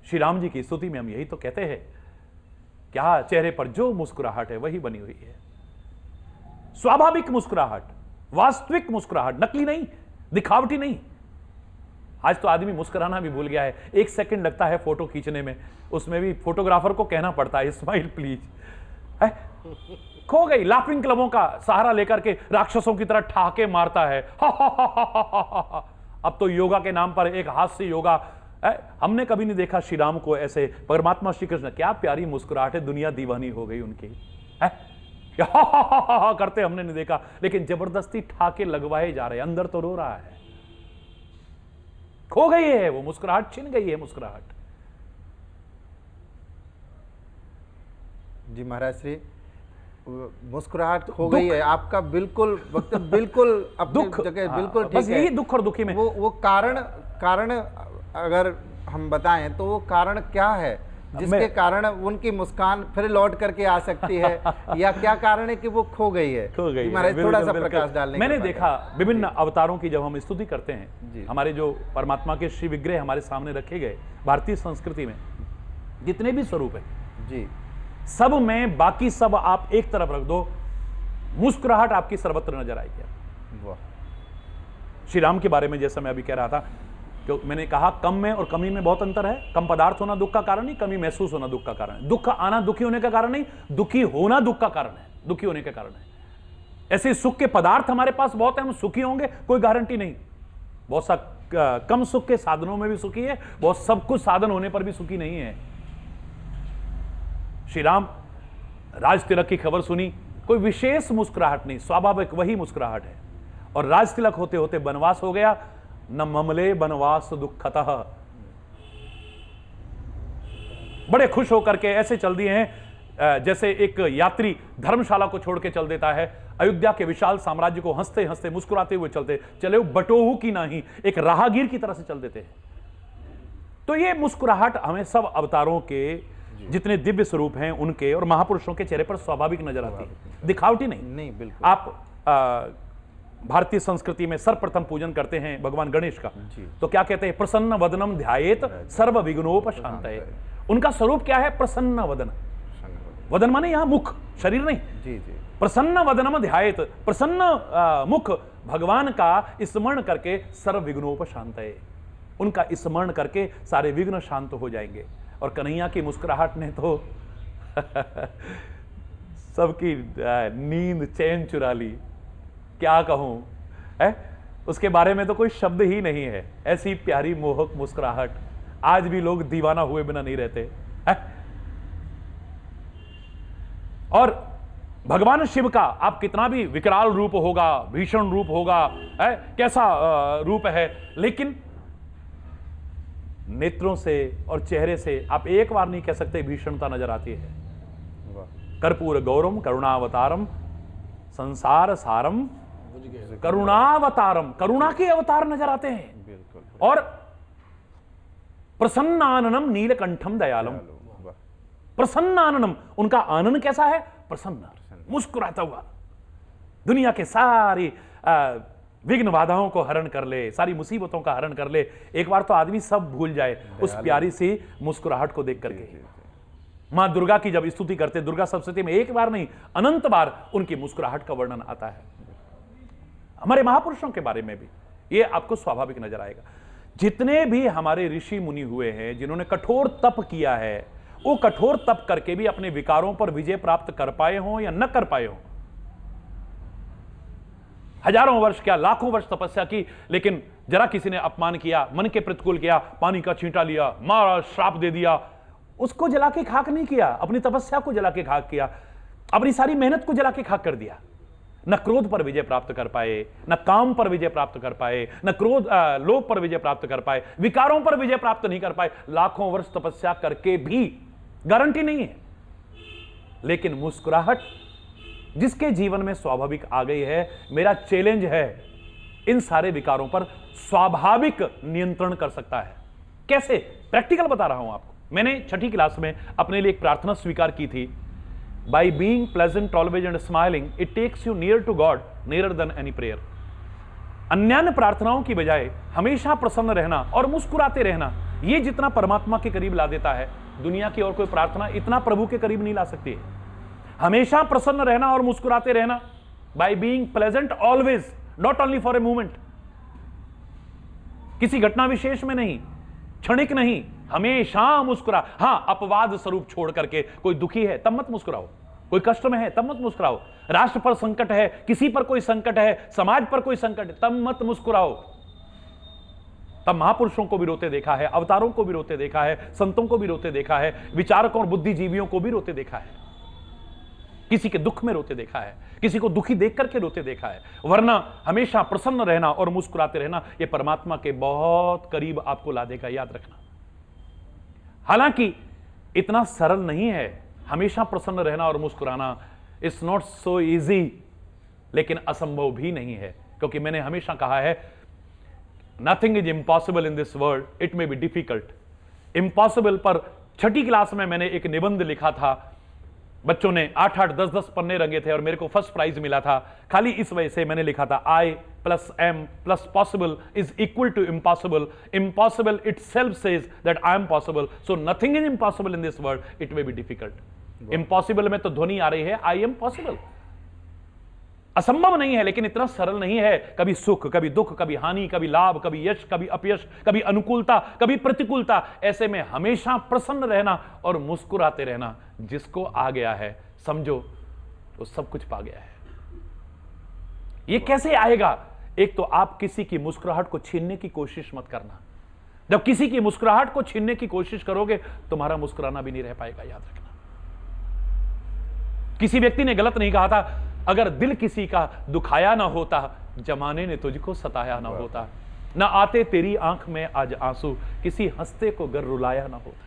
श्री राम जी की स्तुति में हम यही तो कहते हैं, क्या चेहरे पर जो मुस्कुराहट है वही बनी हुई है। स्वाभाविक मुस्कुराहट, वास्तविक मुस्कुराहट, नकली नहीं, दिखावटी नहीं। आज तो आदमी मुस्कुराना भी भूल गया है। 1 सेकंड लगता है फोटो खींचने में, उसमें भी फोटोग्राफर को कहना पड़ता है स्माइल प्लीज। खो गई। लाफिंग क्लबों का सहारा लेकर के राक्षसों की तरह ठहाके मारता है। अब तो योगा के नाम पर एक हास्य योगा। हमने कभी नहीं देखा श्री राम को ऐसे। परमात्मा श्री कृष्ण, क्या प्यारी मुस्कुराहट है, दुनिया दीवानी हो गई उनकी। करते हमने नहीं देखा, लेकिन जबरदस्ती ठाके लगवाए जा रहे हैं, अंदर तो रो रहा है। खो गई है वो मुस्कुराहट, छिन गई है मुस्कुराहट। जी महाराज श्री, मुस्कुराहट खो गई है, आपका बिल्कुल वक्तव्य बिल्कुल अपनी जगह बिल्कुल ठीक है। बस यही दुख और दुखी में वो कारण अगर हम बताएं तो वो कारण क्या है जिसके कारण उनकी मुस्कान फिर लौट करके आ सकती है, या क्या कारण है कि वो खो गई है? महाराज थोड़ा सा प्रकाश डालने। मैंने देखा विभिन्न अवतारों की जब हम स्तुति करते हैं, हमारे जो परमात्मा के श्री विग्रह हमारे सामने रखे गए, भारतीय संस्कृति में जितने भी स्वरूप है जी, सब में बाकी सब आप एक तरफ रख दो, मुस्कुराहट आपकी सर्वत्र नजर आएगी। वाह। श्री राम के बारे में जैसा मैं अभी कह रहा था, क्यों मैंने कहा कम में और कमी में बहुत अंतर है। कम पदार्थ होना दुख का कारण नहीं, कमी महसूस होना दुख का कारण है। दुख आना दुखी होने का कारण नहीं, दुखी होना दुख का कारण है, दुखी होने का कारण है। ऐसे सुख के पदार्थ हमारे पास बहुत है, हम सुखी होंगे कोई गारंटी नहीं। बहुत सा कम सुख के साधनों में भी सुखी है, बहुत सब कुछ साधन होने पर भी सुखी नहीं है। श्री राम राज तिलक की खबर सुनी, कोई विशेष मुस्कुराहट नहीं, स्वाभाविक वही मुस्कुराहट है। और राज तिलक होते होते वनवास हो गया, न ममले वनवास दुखतः। बड़े खुश होकर के ऐसे चल दिए हैं जैसे एक यात्री धर्मशाला को छोड़ के चल देता है, अयोध्या के विशाल साम्राज्य को हंसते हंसते मुस्कुराते हुए चले बटोहू की नहीं, एक राहगीर की तरह से चल देते हैं। तो ये मुस्कुराहट हमें सब अवतारों के जितने दिव्य स्वरूप हैं उनके और महापुरुषों के चेहरे पर स्वाभाविक नजर आती है, दिखावटी नहीं। बिल्कुल। आप भारतीय संस्कृति में सर्वप्रथम पूजन करते हैं भगवान गणेश का, तो क्या कहते हैं? प्रसन्न वदनम ध्यायेत सर्व विघ्नोपशांतये। उनका स्वरूप क्या है? प्रसन्न वदन। वदन माने यहां मुख, शरीर नहीं। जी जी। प्रसन्न वदनम ध्यायेत, प्रसन्न मुख भगवान का स्मरण करके सर्व विघ्नोपशांतये। उनका स्मरण करके सारे विघ्न शांत हो जाएंगे। और कन्हैया की मुस्कुराहट ने तो सबकी नींद चैन चुरा ली, क्या कहूं है? उसके बारे में तो कोई शब्द ही नहीं है। ऐसी प्यारी मोहक मुस्कुराहट, आज भी लोग दीवाना हुए बिना नहीं रहते है? और भगवान शिव का आप कितना भी विकराल रूप होगा, भीषण रूप होगा, है कैसा रूप है, लेकिन नेत्रों से और चेहरे से आप एक बार नहीं कह सकते भीषणता नजर आती है। कर्पूर गौरम करुणावतारम संसार सारम करुणावतारम, करुणा के अवतार नजर आते हैं। बिल्कुल। और प्रसन्नाननम नीलकंठम दयालम, प्रसन्नाननम, उनका आनंद कैसा है? प्रसन्न, मुस्कुराता हुआ, दुनिया के सारी विघ्न बाधाओं को हरण कर ले, सारी मुसीबतों का हरण कर ले। एक बार तो आदमी सब भूल जाए उस प्यारी सी मुस्कुराहट को देख करके। मां दुर्गा की जब स्तुति करते, दुर्गा सप्तशती में एक बार नहीं अनंत बार उनकी मुस्कुराहट का वर्णन आता है। हमारे महापुरुषों के बारे में भी ये आपको स्वाभाविक नजर आएगा। जितने भी हमारे ऋषि मुनि हुए हैं जिन्होंने कठोर तप किया है, वो कठोर तप करके भी अपने विकारों पर विजय प्राप्त कर पाए हों या न कर पाए हों। हजारों वर्ष क्या लाखों वर्ष तपस्या की, लेकिन जरा किसी ने अपमान किया, मन के प्रतिकूल किया, पानी का छींटा लिया, मारा, श्राप दे दिया, उसको जला के खाक नहीं किया, अपनी तपस्या को जला के खाक किया, अपनी सारी मेहनत को जला के खाक कर दिया। न क्रोध पर विजय प्राप्त कर पाए, न काम पर विजय प्राप्त कर पाए, न क्रोध लोभ पर विजय प्राप्त कर पाए, विकारों पर विजय प्राप्त नहीं कर पाए। लाखों वर्ष तपस्या करके भी गारंटी नहीं है। लेकिन मुस्कुराहट जिसके जीवन में स्वाभाविक आ गई है, मेरा चैलेंज है इन सारे विकारों पर स्वाभाविक नियंत्रण कर सकता है। कैसे? प्रैक्टिकल बता रहा हूं आपको। मैंने छठी क्लास में अपने लिए एक प्रार्थना स्वीकार की थी, by being pleasant always and smiling it takes you near to God, near than any prayer. अन्यान्य प्रार्थनाओं की बजाय हमेशा प्रसन्न रहना और मुस्कुराते रहना, यह जितना परमात्मा के करीब ला देता है, दुनिया की और कोई प्रार्थना इतना प्रभु के करीब नहीं ला सकती है। हमेशा प्रसन्न रहना और मुस्कुराते रहना, by being pleasant always, not only for a moment, किसी घटना विशेष में नहीं, क्षणिक नहीं, हमेशा मुस्कुरा। हां, अपवाद स्वरूप छोड़ करके कोई दुखी है तब मत मुस्कुराओ, कोई कष्ट में है तब मत मुस्कुराओ, राष्ट्र पर संकट है, किसी पर कोई संकट है, समाज पर कोई संकट है, तब मत मुस्कुराओ। तब महापुरुषों को भी रोते देखा है, अवतारों को भी रोते देखा है, संतों को भी रोते देखा है, विचारकों और बुद्धिजीवियों को भी रोते देखा है, किसी के दुख में रोते देखा है, किसी को दुखी देख करके रोते देखा है। वरना हमेशा प्रसन्न रहना और मुस्कुराते रहना, यह परमात्मा के बहुत करीब आपको ला देगा, याद रखना। हालांकि इतना सरल नहीं है हमेशा प्रसन्न रहना और मुस्कुराना, इट्स नॉट सो इजी, लेकिन असंभव भी नहीं है, क्योंकि मैंने हमेशा कहा है nothing is impossible in this world, it may be difficult. Impossible पर छठी क्लास में मैंने एक निबंध लिखा था, बच्चों ने 8-8, 10-10 पन्ने रंगे थे और मेरे को फर्स्ट प्राइज मिला था। खाली इस वजह से मैंने लिखा था I + M + possible is equal to impossible. Impossible itself says that I am possible. So nothing is impossible in this world. It may be difficult. Impossible में तो ध्वनि आ रही है I am possible. असंभव नहीं है, लेकिन इतना सरल नहीं है। कभी सुख, कभी दुख, कभी हानि, कभी लाभ, कभी यश, कभी अपयश, कभी अनुकूलता, कभी प्रतिकूलता। ऐसे में हमेशा प्रसन्न रहना और मुस्कुराते रहना, जिसको आ गया है समझो वो सब कुछ पा गया है। ये कैसे आएगा? एक तो आप किसी की मुस्कुराहट को छीनने की कोशिश मत करना। जब किसी की मुस्कुराहट को छीनने की कोशिश करोगे, तुम्हारा मुस्कुराना भी नहीं रह पाएगा, याद रखना। किसी व्यक्ति ने गलत नहीं कहा था, अगर दिल किसी का दुखाया ना होता, जमाने ने तुझको सताया ना होता, ना आते तेरी आंख में आज आंसू, किसी हंसते को गर रुलाया ना होता,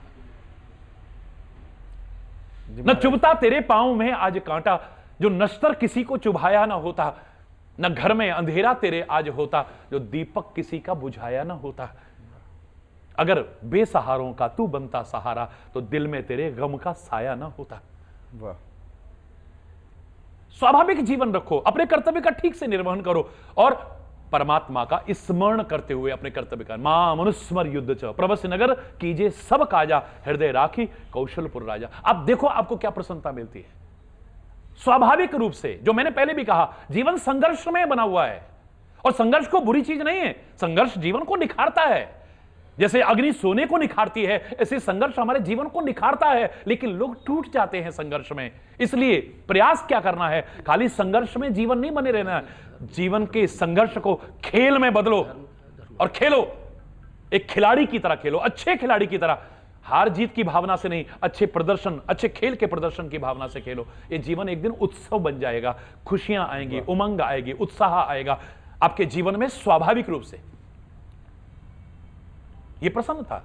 न चुभता तेरे पांव में आज कांटा, जो नश्तर किसी को चुभाया ना होता, न घर में अंधेरा तेरे आज होता, जो दीपक किसी का बुझाया ना होता। अगर बेसहारों का तू बनता सहारा, तो दिल में तेरे गम का साया ना होता। वाह। स्वाभाविक जीवन रखो, अपने कर्तव्य का ठीक से निर्वहन करो और परमात्मा का स्मरण करते हुए अपने कर्तव्य का, मां मनुस्मर युद्ध च प्रवस्य नगर कीजिए सब काजा, हृदय राखी कौशलपुर राजा। अब देखो आपको क्या प्रसन्नता मिलती है। स्वाभाविक रूप से, जो मैंने पहले भी कहा, जीवन संघर्ष में बना हुआ है और संघर्ष को बुरी चीज नहीं है। संघर्ष जीवन को निखारता है, जैसे अग्नि सोने को निखारती है, ऐसे संघर्ष हमारे जीवन को निखारता है। लेकिन लोग टूट जाते हैं संघर्ष में। इसलिए प्रयास क्या करना है, खाली संघर्ष में जीवन नहीं बने रहना है, जीवन के संघर्ष को खेल में बदलो और खेलो, एक खिलाड़ी की तरह खेलो, अच्छे खिलाड़ी की तरह। हार जीत की भावना से नहीं, अच्छे प्रदर्शन, अच्छे खेल के प्रदर्शन की भावना से खेलो। ये जीवन एक दिन उत्सव बन जाएगा, खुशियां आएंगी, उमंग आएगी, उत्साह आएगा आपके जीवन में स्वाभाविक रूप से। ये प्रसन्नता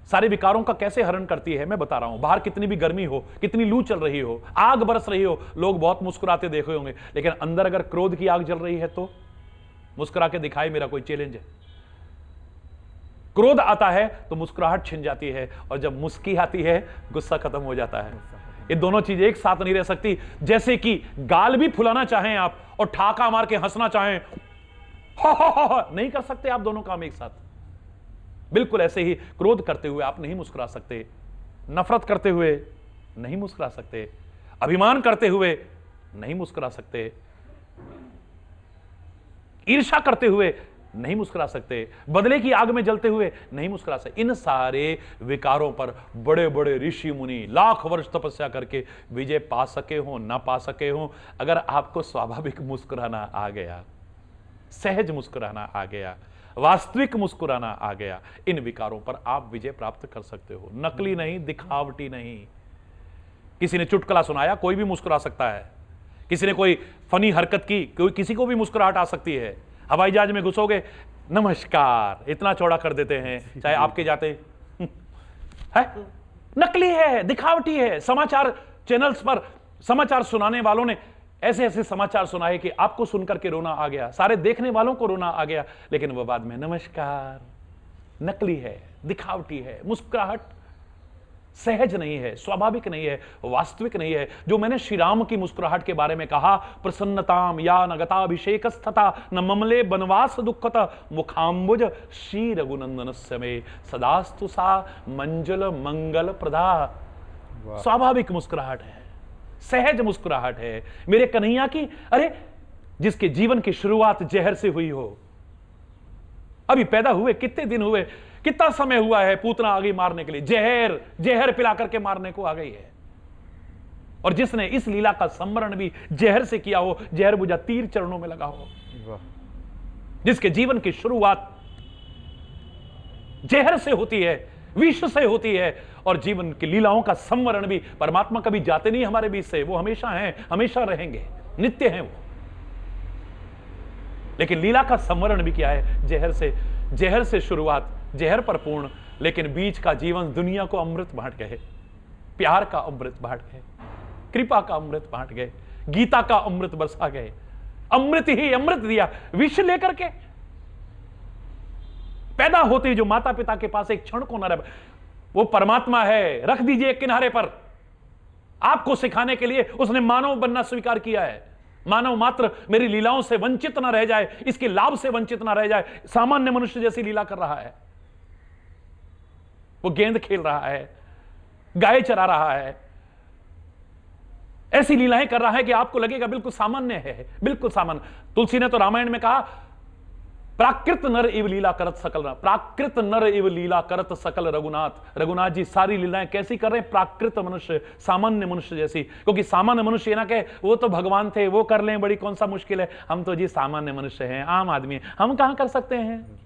सारे विकारों का कैसे हरण करती है मैं बता रहा हूं। बाहर कितनी भी गर्मी हो, कितनी लू चल रही हो, आग बरस रही हो, लोग बहुत मुस्कुराते देखे होंगे, लेकिन अंदर अगर क्रोध की आग जल रही है तो मुस्कुरा के दिखाए, मेरा कोई चैलेंज है। क्रोध आता है तो मुस्कुराहट छिन जाती है, और जब मुस्की आती है गुस्सा खत्म हो जाता है। ये दोनों चीजें एक साथ नहीं रह सकती। जैसे कि गाल भी फुलाना चाहें आप और ठाका मार के हंसना चाहें, नहीं कर सकते आप दोनों काम एक साथ। बिल्कुल ऐसे ही क्रोध करते हुए आप नहीं मुस्कुरा सकते, नफरत करते हुए नहीं मुस्कुरा सकते, अभिमान करते हुए नहीं मुस्कुरा सकते, ईर्ष्या करते हुए नहीं मुस्कुरा सकते, बदले की आग में जलते हुए नहीं मुस्कुरा सकते। इन सारे विकारों पर बड़े बड़े ऋषि मुनि लाख वर्ष तपस्या करके विजय पा सके हो ना पा सके हो, अगर आपको स्वाभाविक मुस्कुराना आ गया, सहज मुस्कुराना आ गया, वास्तविक मुस्कुराना आ गया, इन विकारों पर आप विजय प्राप्त कर सकते हो। नकली नहीं, दिखावटी नहीं। किसी ने चुटकुला सुनाया, कोई भी मुस्कुरा सकता है। किसी ने कोई फनी हरकत की, कोई किसी को भी मुस्कुराहट आ सकती है। हवाई जहाज में घुसोगे, नमस्कार इतना चौड़ा कर देते हैं, चाहे आपके जाते है, नकली है, दिखावटी है। समाचार चैनल्स पर समाचार सुनाने वालों ने ऐसे ऐसे समाचार सुनाए कि आपको सुनकर के रोना आ गया, सारे देखने वालों को रोना आ गया, लेकिन वह बाद में नमस्कार, नकली है, दिखावटी है। मुस्कुराहट सहज नहीं है, स्वाभाविक नहीं है, वास्तविक नहीं है। जो मैंने श्री राम की मुस्कुराहट के बारे में कहा, प्रसन्नताम या नगताभिषेकस्तथा न ममले बनवास दुःखत मुखाम्बुज श्री रघुनंदनस्य मे सदास्तु सा मंजल मंगल प्रदा। स्वाभाविक मुस्कुराहट है, सहज मुस्कुराहट है मेरे कन्हैया की। अरे जिसके जीवन की शुरुआत जहर से हुई हो, अभी पैदा हुए कितने दिन हुए, कितना समय हुआ है, पूतना आ गई मारने के लिए, जहर जहर पिला करके मारने को आ गई है। और जिसने इस लीला का संवरण भी जहर से किया हो, जहर बुझा तीर चरणों में लगा हो, जिसके जीवन की शुरुआत जहर से होती है, विष से होती है, और जीवन की लीलाओं का संवरण भी, परमात्मा कभी जाते नहीं हमारे बीच से, वो हमेशा हैं, हमेशा रहेंगे, नित्य हैं वो। लेकिन लीला का संवरण भी क्या है, जहर से शुरुआत, जहर पर पूर्ण, लेकिन बीच का जीवन दुनिया को अमृत बांट गए, प्यार का अमृत बांट गए, कृपा का अमृत बांट गए, गीता का अमृत बरसा गए, अमृत ही अमृत दिया विष लेकर के। पैदा होते ही जो माता पिता के पास एक क्षण को न रहे, वो परमात्मा है, रख दीजिए एक किनारे पर। आपको सिखाने के लिए उसने मानव बनना स्वीकार किया है। मानव मात्र मेरी लीलाओं से वंचित ना रह जाए, इसके लाभ से वंचित ना रह जाए, सामान्य मनुष्य जैसी लीला कर रहा है। वो गेंद खेल रहा है, गाय चरा रहा है, ऐसी लीलाएं कर रहा है कि आपको लगेगा बिल्कुल सामान्य है, बिल्कुल सामान्य। तुलसी ने तो रामायण में कहा, प्राकृत नर इव लीला करत सकल प्राकृत नर इव लीला करत सकल रघुनाथ। रघुनाथ जी सारी लीलाएं कैसी कर रहे हैं? प्राकृत मनुष्य, सामान्य मनुष्य जैसी। क्योंकि सामान्य मनुष्य ना कहे वो तो भगवान थे, वो कर लें, बड़ी कौन सा मुश्किल है। हम तो जी सामान्य मनुष्य हैं, आम आदमी हैं, हम कहां कर सकते हैं?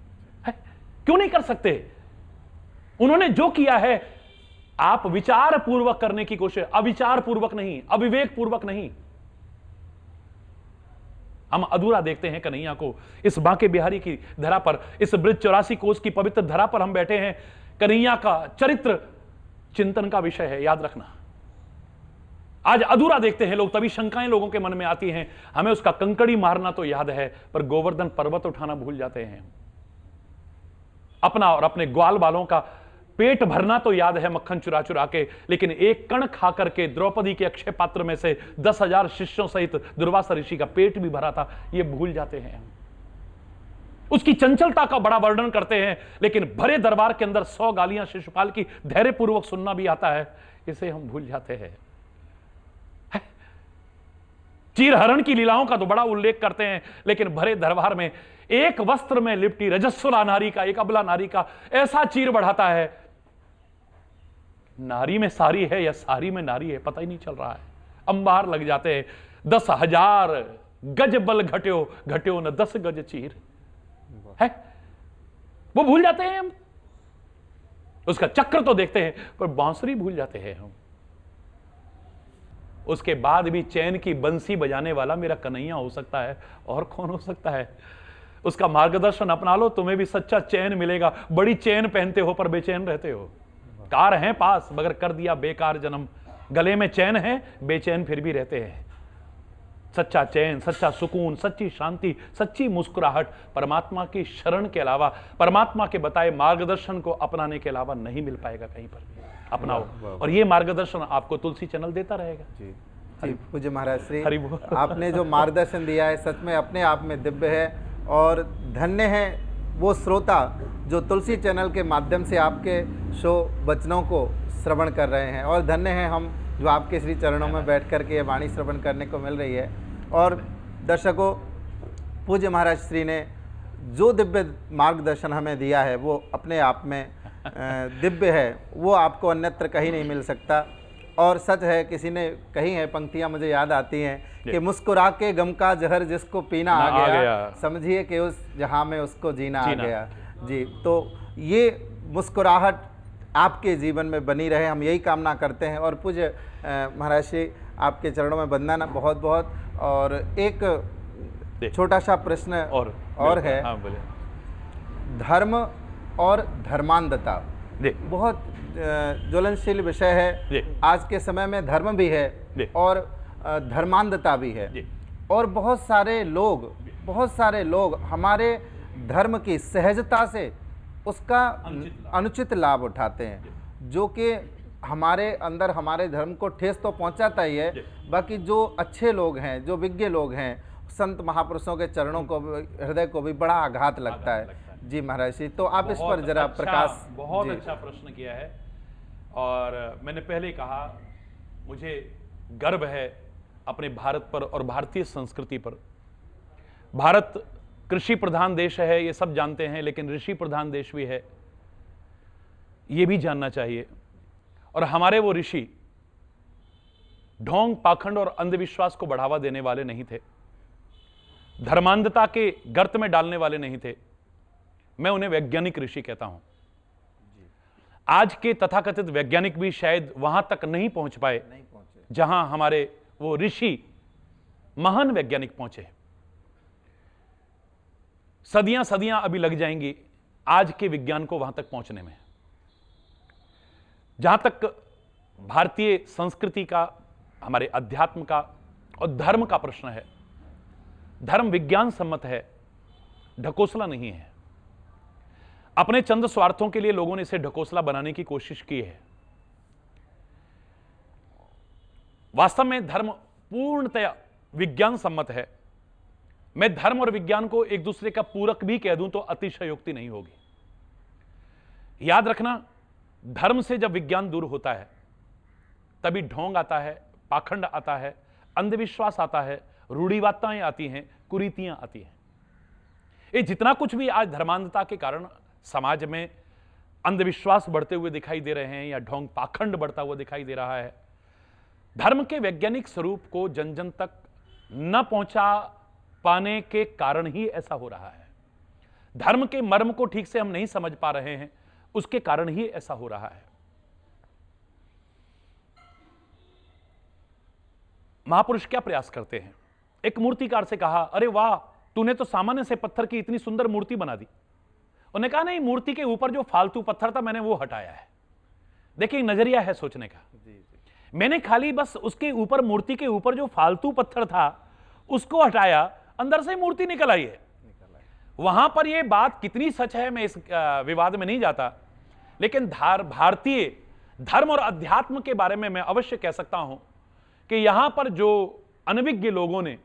क्यों नहीं कर सकते? उन्होंने जो किया है आप विचार पूर्वक करने की कोशिश, अविचार पूर्वक नहीं, अविवेक पूर्वक नहीं। हम अधूरा देखते हैं कन्हैया को। इस बांके बिहारी की धरा पर, इस ब्रज 84 कोस की पवित्र धरा पर हम बैठे हैं। कन्हैया का चरित्र चिंतन का विषय है, याद रखना। आज अधूरा देखते हैं लोग, तभी शंकाएं लोगों के मन में आती हैं। हमें उसका कंकड़ी मारना तो याद है, पर गोवर्धन पर्वत उठाना भूल जाते हैं। अपना और अपने ग्वाल बालों का पेट भरना तो याद है मक्खन चुरा चुरा के, लेकिन एक कण खा करके द्रौपदी के अक्षय पात्र में से 10,000 शिष्यों सहित दुर्वासा ऋषि का पेट भी भरा था, ये भूल जाते हैं। उसकी चंचलता का बड़ा वर्णन करते हैं, लेकिन भरे दरबार के अंदर 100 गालियां शिशुपाल की धैर्यपूर्वक सुनना भी आता है, इसे हम भूल जाते हैं। चीरहरण की लीलाओं का तो बड़ा उल्लेख करते हैं, लेकिन भरे दरबार में एक वस्त्र में लिपटी रजस्वला नारी का, एक अबला नारी का ऐसा चीर बढ़ाता है, नारी में सारी है या सारी में नारी है पता ही नहीं चल रहा है। अंबार लग जाते हैं। 10,000 गज बल घट्यो घट्यो न 10 गज चीर है, वो भूल जाते हैं हम। उसका चक्र तो देखते हैं, पर बांसुरी भूल जाते हैं हम। उसके बाद भी चैन की बंसी बजाने वाला मेरा कन्हैया हो सकता है, और कौन हो सकता है? उसका मार्गदर्शन अपना लो, तुम्हें भी सच्चा चैन मिलेगा। बड़ी चैन पहनते हो पर बेचैन रहते हो। कार है पास मगर कर दिया बेकार जन्म, गले में चैन है बेचैन फिर भी रहते हैं। सच्चा चैन, सच्चा सुकून, सच्ची शांति, सच्ची मुस्कुराहट परमात्मा की शरण के अलावा, परमात्मा के बताए मार्गदर्शन को अपनाने के अलावा नहीं मिल पाएगा कहीं पर भी। अपनाओ, और ये मार्गदर्शन आपको तुलसी चैनल देता रहेगा। जी जी, पूज्य महाराज श्री, हरि बोल। आपने जो मार्गदर्शन दिया है सच में अपने आप में दिव्य है, और धन्य है वो श्रोता जो तुलसी चैनल के माध्यम से आपके शो वचनों को श्रवण कर रहे हैं, और धन्य है हम जो आपके श्री चरणों में बैठ कर के ये वाणी श्रवण करने को मिल रही है। और दर्शकों, पूज्य महाराज श्री ने जो दिव्य मार्गदर्शन हमें दिया है वो अपने आप में दिव्य है, वो आपको अन्यत्र कहीं नहीं मिल सकता। और सच है, किसी ने कही है पंक्तियां मुझे याद आती हैं कि मुस्कुरा के गम का जहर जिसको पीना आ गया, समझिए कि उस जहां में उसको जीना आ गया। जी, तो ये मुस्कुराहट आपके जीवन में बनी रहे, हम यही कामना करते हैं। और पूज्य महाराज श्री, आपके चरणों में वंदना बहुत बहुत। और एक छोटा सा प्रश्न और है, धर्म और धर्मांधता बहुत ज्वलनशील विषय है। आज के समय में धर्म भी है और धर्मांधता भी है, और बहुत सारे लोग हमारे धर्म की सहजता से उसका अनुचित लाभ उठाते हैं, जो कि हमारे अंदर हमारे धर्म को ठेस तो पहुंचाता ही है। बाकी जो अच्छे लोग हैं, जो विज्ञ लोग हैं, संत महापुरुषों के चरणों को, हृदय को भी बड़ा आघात लगता है। जी महाराज जी, तो आप इस पर जरा प्रकाश। बहुत अच्छा प्रश्न किया है, और मैंने पहले कहा मुझे गर्व है अपने भारत पर और भारतीय संस्कृति पर। भारत कृषि प्रधान देश है, ये सब जानते हैं, लेकिन ऋषि प्रधान देश भी है, ये भी जानना चाहिए। और हमारे वो ऋषि ढोंग, पाखंड और अंधविश्वास को बढ़ावा देने वाले नहीं थे, धर्मांधता के गर्त में डालने वाले नहीं थे। मैं उन्हें वैज्ञानिक ऋषि कहता हूं। आज के तथाकथित वैज्ञानिक भी शायद वहां तक नहीं पहुंच पाए जहां हमारे वो ऋषि महान वैज्ञानिक पहुंचे। सदियां सदियां अभी लग जाएंगी आज के विज्ञान को वहां तक पहुंचने में। जहां तक भारतीय संस्कृति का, हमारे अध्यात्म का और धर्म का प्रश्न है, धर्म विज्ञान सम्मत है, ढकोसला नहीं है। अपने चंद स्वार्थों के लिए लोगों ने इसे ढकोसला बनाने की कोशिश की है। वास्तव में धर्म पूर्णतया विज्ञान सम्मत है। मैं धर्म और विज्ञान को एक दूसरे का पूरक भी कह दूं तो अतिशयोक्ति नहीं होगी। याद रखना, धर्म से जब विज्ञान दूर होता है तभी ढोंग आता है, पाखंड आता है, अंधविश्वास आता है, रूढ़िवादिताएं आती हैं, कुरीतियां आती हैं। ये जितना कुछ भी आज धर्मांधता के कारण समाज में अंधविश्वास बढ़ते हुए दिखाई दे रहे हैं या ढोंग पाखंड बढ़ता हुआ दिखाई दे रहा है, धर्म के वैज्ञानिक स्वरूप को जन जन तक न पहुंचा पाने के कारण ही ऐसा हो रहा है। धर्म के मर्म को ठीक से हम नहीं समझ पा रहे हैं, उसके कारण ही ऐसा हो रहा है। महापुरुष क्या प्रयास करते हैं? एक मूर्तिकार से कहा, अरे वाह, तूने तो सामान्य से पत्थर की इतनी सुंदर मूर्ति बना दी। उन्होंने कहा, नहीं, मूर्ति के ऊपर जो फालतू पत्थर था मैंने वो हटाया है। देखिए, नजरिया है सोचने का। मैंने खाली बस उसके ऊपर, मूर्ति के ऊपर जो फालतू पत्थर था उसको हटाया, अंदर से मूर्ति निकल आई है। वहां पर यह बात कितनी सच है मैं इस विवाद में नहीं जाता, लेकिन भारतीय धर्म और अध्यात्म के बारे में मैं अवश्य कह सकता हूं कि यहां पर जो अनभिज्ञ लोगों ने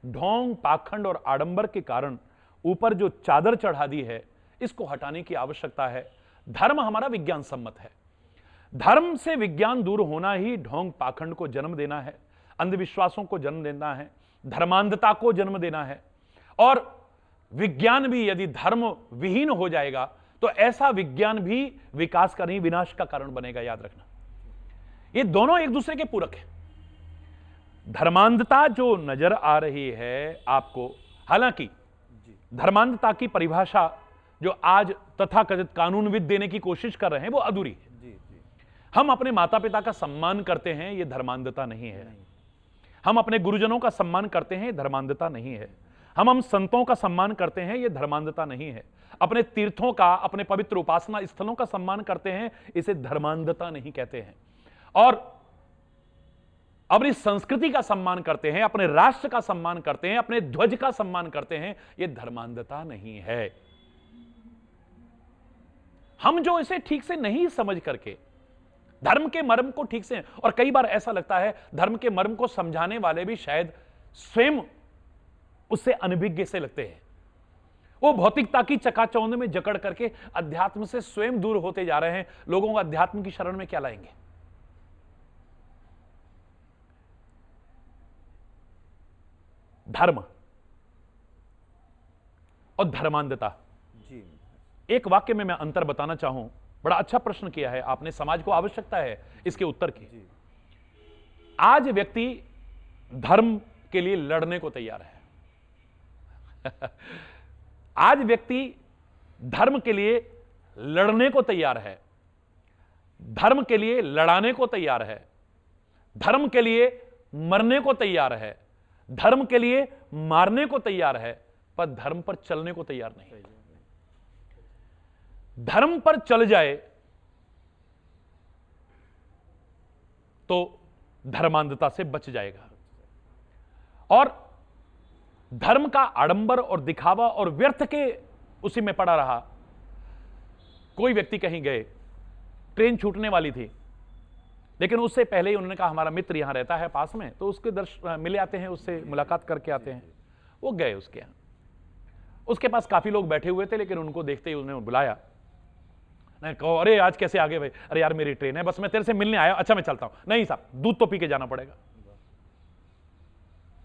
ढोंग पाखंड और आडंबर के कारण ऊपर जो चादर चढ़ा दी है, इसको हटाने की आवश्यकता है। धर्म हमारा विज्ञान सम्मत है। धर्म से विज्ञान दूर होना ही ढोंग पाखंड को जन्म देना है, अंधविश्वासों को जन्म देना है, धर्मांधता को जन्म देना है। और विज्ञान भी यदि धर्म विहीन हो जाएगा तो ऐसा विज्ञान भी विकास का नहीं, विनाश का कारण बनेगा। याद रखना, ये दोनों एक दूसरे के पूरक हैं। धर्मांधता जो नजर आ रही है आपको, हालांकि धर्मांधता की परिभाषा जो आज तथाकथित कानूनविद देने की कोशिश कर रहे हैं वो अधूरी है। हम अपने माता पिता का सम्मान करते हैं, ये धर्मांधता नहीं है। हम अपने गुरुजनों का सम्मान करते हैं, धर्मांधता नहीं है। हम संतों का सम्मान करते हैं, ये धर्मांधता नहीं है। अपने तीर्थों का, अपने पवित्र उपासना स्थलों का सम्मान करते हैं, इसे धर्मांधता नहीं कहते हैं। और अपनी संस्कृति का सम्मान करते हैं, अपने राष्ट्र का सम्मान करते हैं, अपने ध्वज का सम्मान करते हैं, यह धर्मांधता नहीं है। हम जो इसे ठीक से नहीं समझ करके धर्म के मर्म को ठीक से, और कई बार ऐसा लगता है धर्म के मर्म को समझाने वाले भी शायद स्वयं उससे अनभिज्ञ से लगते हैं। वो भौतिकता की चकाचौंध में जकड़ करके अध्यात्म से स्वयं दूर होते जा रहे हैं। लोगों को अध्यात्म की शरण में क्या लाएंगे? धर्म और धर्मांधता, एक वाक्य में मैं अंतर बताना चाहूं। बड़ा अच्छा प्रश्न किया है आपने, समाज को आवश्यकता है इसके उत्तर की। आज व्यक्ति धर्म के लिए लड़ने को तैयार है। आज व्यक्ति धर्म के लिए लड़ने को तैयार है, धर्म के लिए लड़ाने को तैयार है, धर्म के लिए मरने को तैयार है, धर्म के लिए मारने को तैयार है, पर धर्म पर चलने को तैयार नहीं। धर्म पर चल जाए तो धर्मांधता से बच जाएगा। और धर्म का आडंबर और दिखावा और व्यर्थ के उसी में पड़ा रहा। कोई व्यक्ति कहीं गए, ट्रेन छूटने वाली थी, लेकिन उससे पहले ही उन्होंने कहा हमारा मित्र यहां रहता है पास में, तो उसके मिले आते हैं, उससे मुलाकात करके आते हैं। वो गए उसके यहां, उसके पास काफी लोग बैठे हुए थे, लेकिन उनको देखते ही उन्होंने बुलाया। नहीं कहो, अरे आज कैसे आ गए भाई? अरे यार मेरी ट्रेन है, बस मैं तेरे से मिलने आया। अच्छा मैं चलता हूं। नहीं साहब, दूध तो पी के जाना पड़ेगा,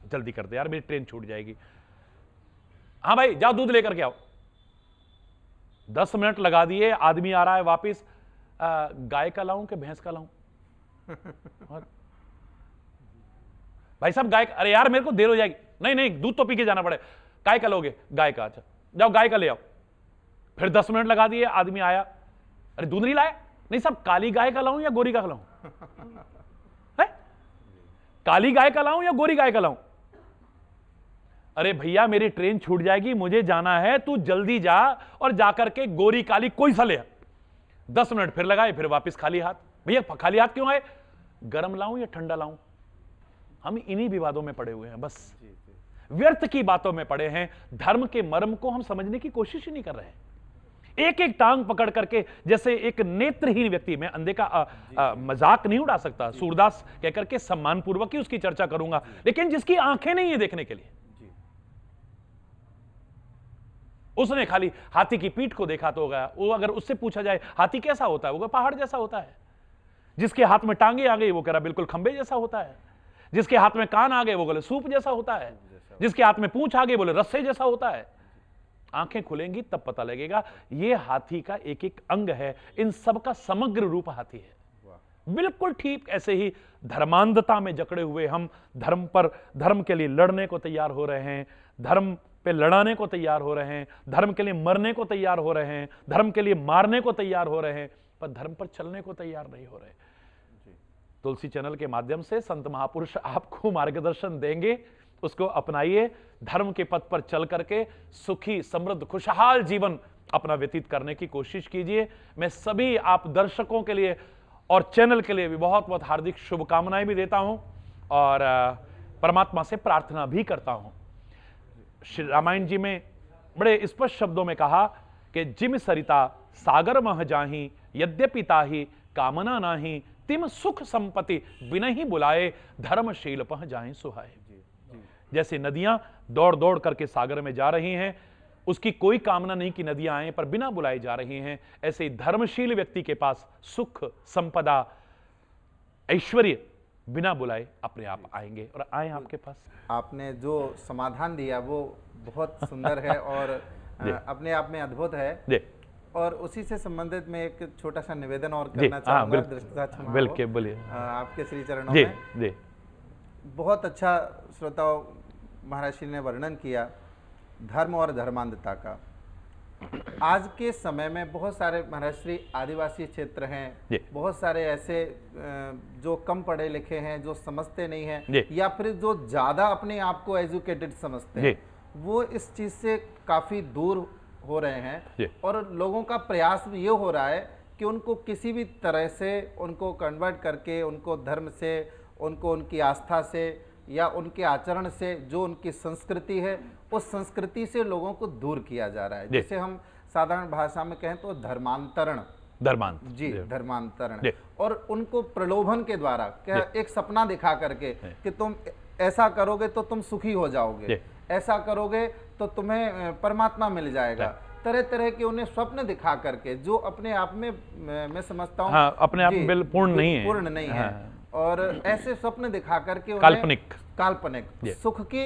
जल्दी कर दे यार, मेरी ट्रेन छूट जाएगी। हाँ भाई जाओ दूध लेकर के आओ। 10 मिनट लगा दिए, आदमी आ रहा है वापिस। गाय का लाऊं कि भैंस का लाऊं? भाई साहब गाय, अरे यार मेरे को देर हो जाएगी। नहीं नहीं, दूध तो पी के जाना पड़ेगा। गाय का लोगे? गाय का। अच्छा जाओ गाय का ले आओ। फिर 10 मिनट लगा दिए, आदमी आया। अरे दूध नहीं लाया? नहीं साहब, काली गाय का लाऊं या गोरी का लाऊं? काली गाय का लाऊं या गोरी गाय का लाऊं? अरे भैया मेरी ट्रेन छूट जाएगी, मुझे जाना है, तू जल्दी जा और जाकर के गोरी काली कोई सा ले। 10 मिनट फिर लगाए, फिर वापस खाली हाथ। भैया खाली हाथ क्यों आए? गर्म लाऊं या ठंडा लाऊं? हम इन्हीं विवादों में पड़े हुए हैं, बस व्यर्थ की बातों में पड़े हैं। धर्म के मर्म को हम समझने की कोशिश ही नहीं कर रहे हैं। एक एक टांग पकड़ करके, जैसे एक नेत्रहीन व्यक्ति, मैं अंधे का मजाक नहीं उड़ा सकता, सूरदास कहकर के सम्मान पूर्वक ही उसकी चर्चा करूंगा, लेकिन जिसकी आंखें नहीं है देखने के लिए, उसने खाली हाथी की पीठ को देखा तो होगा। वो अगर उससे पूछा जाए हाथी कैसा होता है, वो पहाड़ जैसा होता है। जिसके हाथ में टांगे आ गई वो कह रहा बिल्कुल खंबे जैसा होता है। जिसके हाथ में कान आ गए वो बोले सूप जैसा होता है। जिसके हाथ में पूंछ आ गई बोले रस्से जैसा होता है। आंखें खुलेंगी तब पता लगेगा ये हाथी का एक एक अंग है, इन सब का समग्र रूप हाथी है। बिल्कुल ठीक ऐसे ही धर्मांधता में जकड़े हुए हम धर्म के लिए लड़ने को तैयार हो रहे हैं, धर्म पे लड़ाने को तैयार हो रहे हैं, धर्म के लिए मरने को तैयार हो रहे हैं, धर्म के लिए मारने को तैयार हो रहे हैं, पर धर्म पर चलने को तैयार नहीं हो रहे। तुलसी चैनल के माध्यम से संत महापुरुष आपको मार्गदर्शन देंगे, उसको अपनाइए, धर्म के पथ पर चल करके सुखी समृद्ध खुशहाल जीवन अपना व्यतीत करने की कोशिश कीजिए। मैं सभी आप दर्शकों के लिए और चैनल के लिए भी बहुत बहुत हार्दिक शुभकामनाएं भी देता हूं और परमात्मा से प्रार्थना भी करता हूं। श्री रामायण जी में बड़े स्पष्ट शब्दों में कहा कि जिम सरिता सागर मह जाही यद्यपि ताही कामना नाही तिम सुख संपत्ति बिना ही बुलाए धर्मशील पह जाए सुहाए। जैसे नदियां दौड़ दौड़ करके सागर में जा रही हैं, उसकी कोई कामना नहीं कि नदियां आए, पर बिना बुलाए जा रही हैं, ऐसे ही धर्मशील व्यक्ति के पास सुख संपदा ऐश्वर्य बिना बुलाए अपने आप आएंगे और आए आपके पास। आपने जो समाधान दिया वो बहुत सुंदर है और अपने आप में अद्भुत है। और उसी से संबंधित मैं एक छोटा सा निवेदन और करना चाहूंगा। बिल्कुल बोलिए। आपके श्री चरणों में बहुत अच्छा श्रोताओं महाराज श्री ने वर्णन किया धर्म और धर्मांधता का। आज के समय में बहुत सारे महाराज श्री आदिवासी क्षेत्र हैं, बहुत सारे ऐसे जो कम पढ़े लिखे हैं, जो समझते नहीं हैं, या फिर जो ज्यादा अपने आप को एजुकेटेड समझते हैं, वो इस चीज से काफी दूर हो रहे हैं। और लोगों का प्रयास ये हो रहा है कि उनको किसी भी तरह से उनको कन्वर्ट करके, उनको धर्म से, उनको उनकी आस्था से या उनके आचरण से, जो उनकी संस्कृति है उस संस्कृति से लोगों को दूर किया जा रहा है। जिसे हम साधारण भाषा में कहें तो धर्मांतरण। धर्मांतरण। और उनको प्रलोभन के द्वारा क्या एक सपना दिखा करके कि तुम ऐसा करोगे तो तुम सुखी हो जाओगे, ऐसा करोगे तो तुम्हें परमात्मा मिल जाएगा, तरह तरह के उन्हें स्वप्न दिखा करके, जो अपने आप में मैं समझता हूँ अपने आप में पूर्ण नहीं है। और ऐसे स्वप्न दिखा करके काल्पनिक सुख की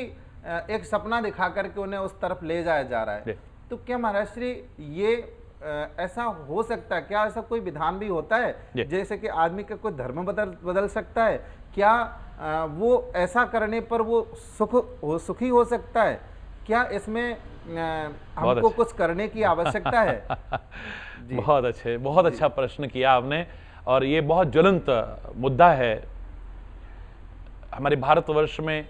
एक सपना दिखा करके उन्हें उस तरफ ले जाया जा रहा है। तो क्या महाराज श्री ये ऐसा हो सकता है, क्या ऐसा कोई विधान भी होता है जैसे कि आदमी का कोई धर्म बदल सकता है? क्या वो ऐसा करने पर वो सुखी हो सकता है? क्या इसमें हमको कुछ करने की आवश्यकता है? बहुत अच्छा प्रश्न किया आपने और ये बहुत ज्वलंत मुद्दा है। हमारे भारतवर्ष में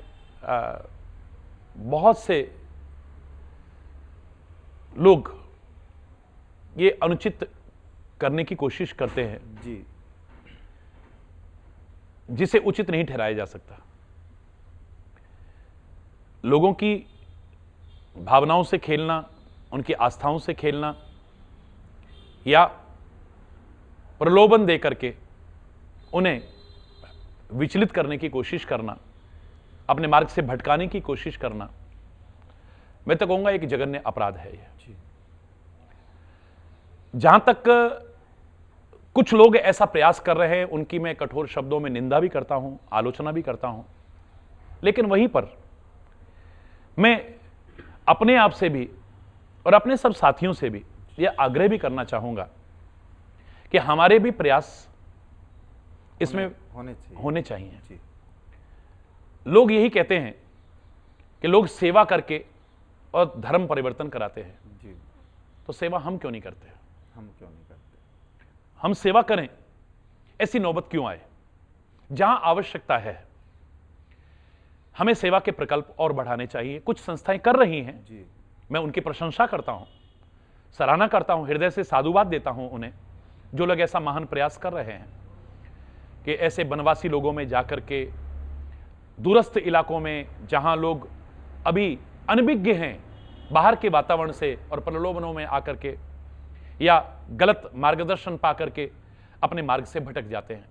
बहुत से लोग ये अनुचित करने की कोशिश करते हैं जी, जिसे उचित नहीं ठहराया जा सकता। लोगों की भावनाओं से खेलना, उनकी आस्थाओं से खेलना या प्रलोभन दे करके उन्हें विचलित करने की कोशिश करना, अपने मार्ग से भटकाने की कोशिश करना, मैं तो कहूंगा एक जघन्य अपराध है यह। जहां तक कुछ लोग ऐसा प्रयास कर रहे हैं, उनकी मैं कठोर शब्दों में निंदा भी करता हूं, आलोचना भी करता हूं, लेकिन वहीं पर मैं अपने आप से भी और अपने सब साथियों से भी यह आग्रह भी करना चाहूंगा कि हमारे भी प्रयास इसमें होने चाहिए। लोग यही कहते हैं कि लोग सेवा करके और धर्म परिवर्तन कराते हैं जी। तो सेवा हम क्यों नहीं करते? हम सेवा करें, ऐसी नौबत क्यों आए? जहां आवश्यकता है हमें सेवा के प्रकल्प और बढ़ाने चाहिए। कुछ संस्थाएं कर रही हैं जी। मैं उनकी प्रशंसा करता हूं, सराहना करता हूं, हृदय से साधुवाद देता हूं उन्हें, जो लोग ऐसा महान प्रयास कर रहे हैं कि ऐसे वनवासी लोगों में जाकर के, दूरस्थ इलाकों में जहां लोग अभी अनभिज्ञ हैं बाहर के वातावरण से और प्रलोभनों में आकर के या गलत मार्गदर्शन पा करके अपने मार्ग से भटक जाते हैं,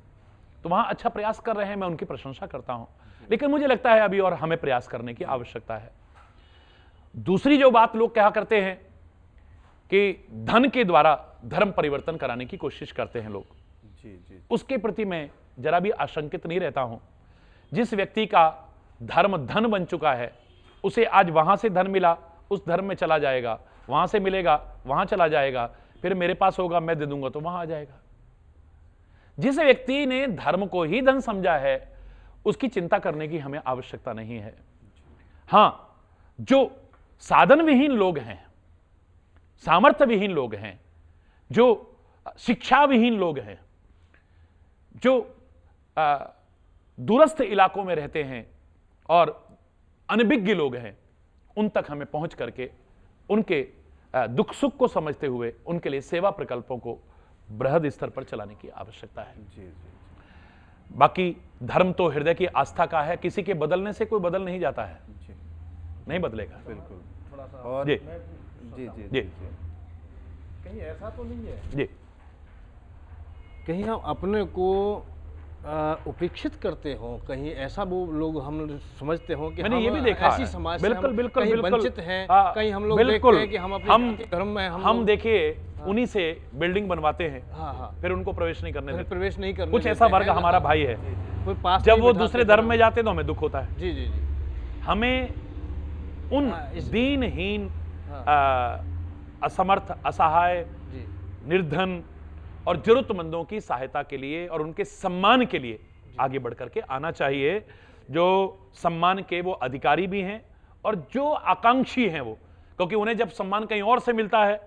तो वहां अच्छा प्रयास कर रहे हैं, मैं उनकी प्रशंसा करता हूं। लेकिन मुझे लगता है अभी और हमें प्रयास करने की आवश्यकता है। दूसरी जो बात लोग कहा करते हैं कि धन के द्वारा धर्म परिवर्तन कराने की कोशिश करते हैं लोग जी। उसके प्रति मैं जरा भी आशंकित नहीं रहता हूं। जिस व्यक्ति का धर्म धन बन चुका है, उसे आज वहां से धन मिला उस धर्म में चला जाएगा, वहां से मिलेगा, वहां चला जाएगा, फिर मेरे पास होगा मैं दे दूंगा तो वहां आ जाएगा। जिस व्यक्ति ने धर्म को ही धन समझा है उसकी चिंता करने की हमें आवश्यकता नहीं है। हां, जो साधन विहीन लोग हैं, सामर्थ्य विहीन लोग हैं, जो शिक्षा विहीन लोग हैं, जो दूरस्थ इलाकों में रहते हैं और अनभिज्ञ लोग हैं, उन तक हमें पहुंच करके उनके दुख सुख को समझते हुए उनके लिए सेवा प्रकल्पों को बृहद स्तर पर चलाने की आवश्यकता है। बाकी धर्म तो हृदय की आस्था का है, किसी के बदलने से कोई बदल नहीं जाता है, नहीं बदलेगा। बिल्कुल। और जी जी जी जी कहीं ऐसा तो नहीं है जी कहीं हम अपने को उपेक्षित करते हो, कहीं ऐसा वो लोग हम समझते हो कि मैंने हम ये भी देखा ऐसी है। समाज से बिल्कुल हम बिल्कुल कहीं बिल्कुल वंचित हैं, कहीं हम लोग बिल्कुल। देखते हैं कि हम अपने धर्म में हम देखिए उन्हीं से बिल्डिंग बनवाते हैं, हाँ हाँ फिर उनको प्रवेश नहीं करने देते। प्रवेश नहीं करने कुछ देते ऐसा वर्ग हैं। हमारा भाई है, कोई पास जब नहीं वो बिठाते दूसरे थे। धर्म में जाते तो हमें दुख होता है। जी जी जी हमें उन दीनहीन, असमर्थ, असहाय, जी निर्धन और जरूरतमंदों की सहायता के लिए और उनके सम्मान के लिए आगे बढ़ करके आना चाहिए, जो सम्मान के वो अधिकारी भी हैं और जो आकांक्षी हैं वो, क्योंकि उन्हें जब सम्मान कहीं और से मिलता है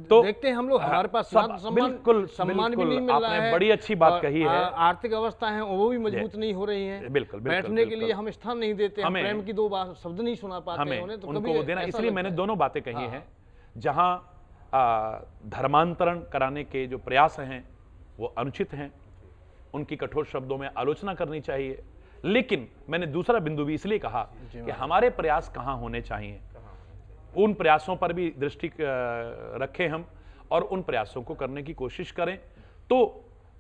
तो देखते हैं हम लोग हमारे पास सब बिल्कुल सम्मान भी नहीं मिल आपने रहा है। बड़ी अच्छी बात और कही है। आर्थिक अवस्था है वो भी मजबूत नहीं हो रही है। बिल्कुल, बैठने के लिए हम स्थान नहीं देते, हम हमें- प्रेम की दो बात शब्द नहीं सुना पाते हमें उन्हें, तो उनको कभी वो देना, ऐसा इसलिए लगता मैंने है। दोनों बातें कही हैं। जहां धर्मांतरण कराने के जो प्रयास हैं वो अनुचित हैं, उनकी कठोर शब्दों में आलोचना करनी चाहिए, लेकिन मैंने दूसरा बिंदु भी इसलिए कहा कि हमारे प्रयास कहां होने चाहिए, उन प्रयासों पर भी दृष्टि रखें हम और उन प्रयासों को करने की कोशिश करें। तो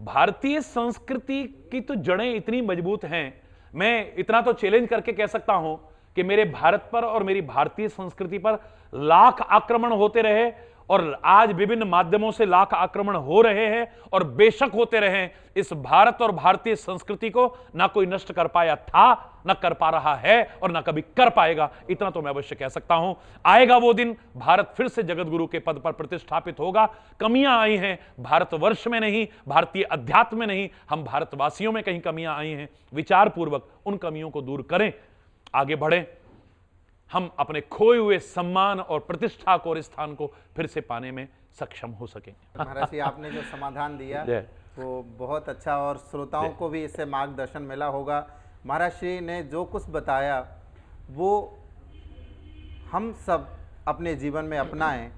भारतीय संस्कृति की तो जड़ें इतनी मजबूत हैं, मैं इतना तो चैलेंज करके कह सकता हूं कि मेरे भारत पर और मेरी भारतीय संस्कृति पर लाख आक्रमण होते रहे और आज विभिन्न माध्यमों से लाख आक्रमण हो रहे हैं और बेशक होते रहे, इस भारत और भारतीय संस्कृति को ना कोई नष्ट कर पाया था, ना कर पा रहा है और ना कभी कर पाएगा। इतना तो मैं अवश्य कह सकता हूं। आएगा वो दिन, भारत फिर से जगत गुरु के पद पर प्रतिष्ठापित होगा। कमियां आई हैं भारतवर्ष में नहीं, भारतीय अध्यात्म में नहीं, हम भारतवासियों में कहीं कमियां आई हैं। विचार पूर्वक उन कमियों को दूर करें, आगे बढ़ें, हम अपने खोए हुए सम्मान और प्रतिष्ठा को और स्थान को फिर से पाने में सक्षम हो सकेंगे। महाराज जी, आपने जो समाधान दिया जय। वो बहुत अच्छा और श्रोताओं को भी इससे मार्गदर्शन मिला होगा। महाराज श्री ने जो कुछ बताया वो हम सब अपने जीवन में अपनाएं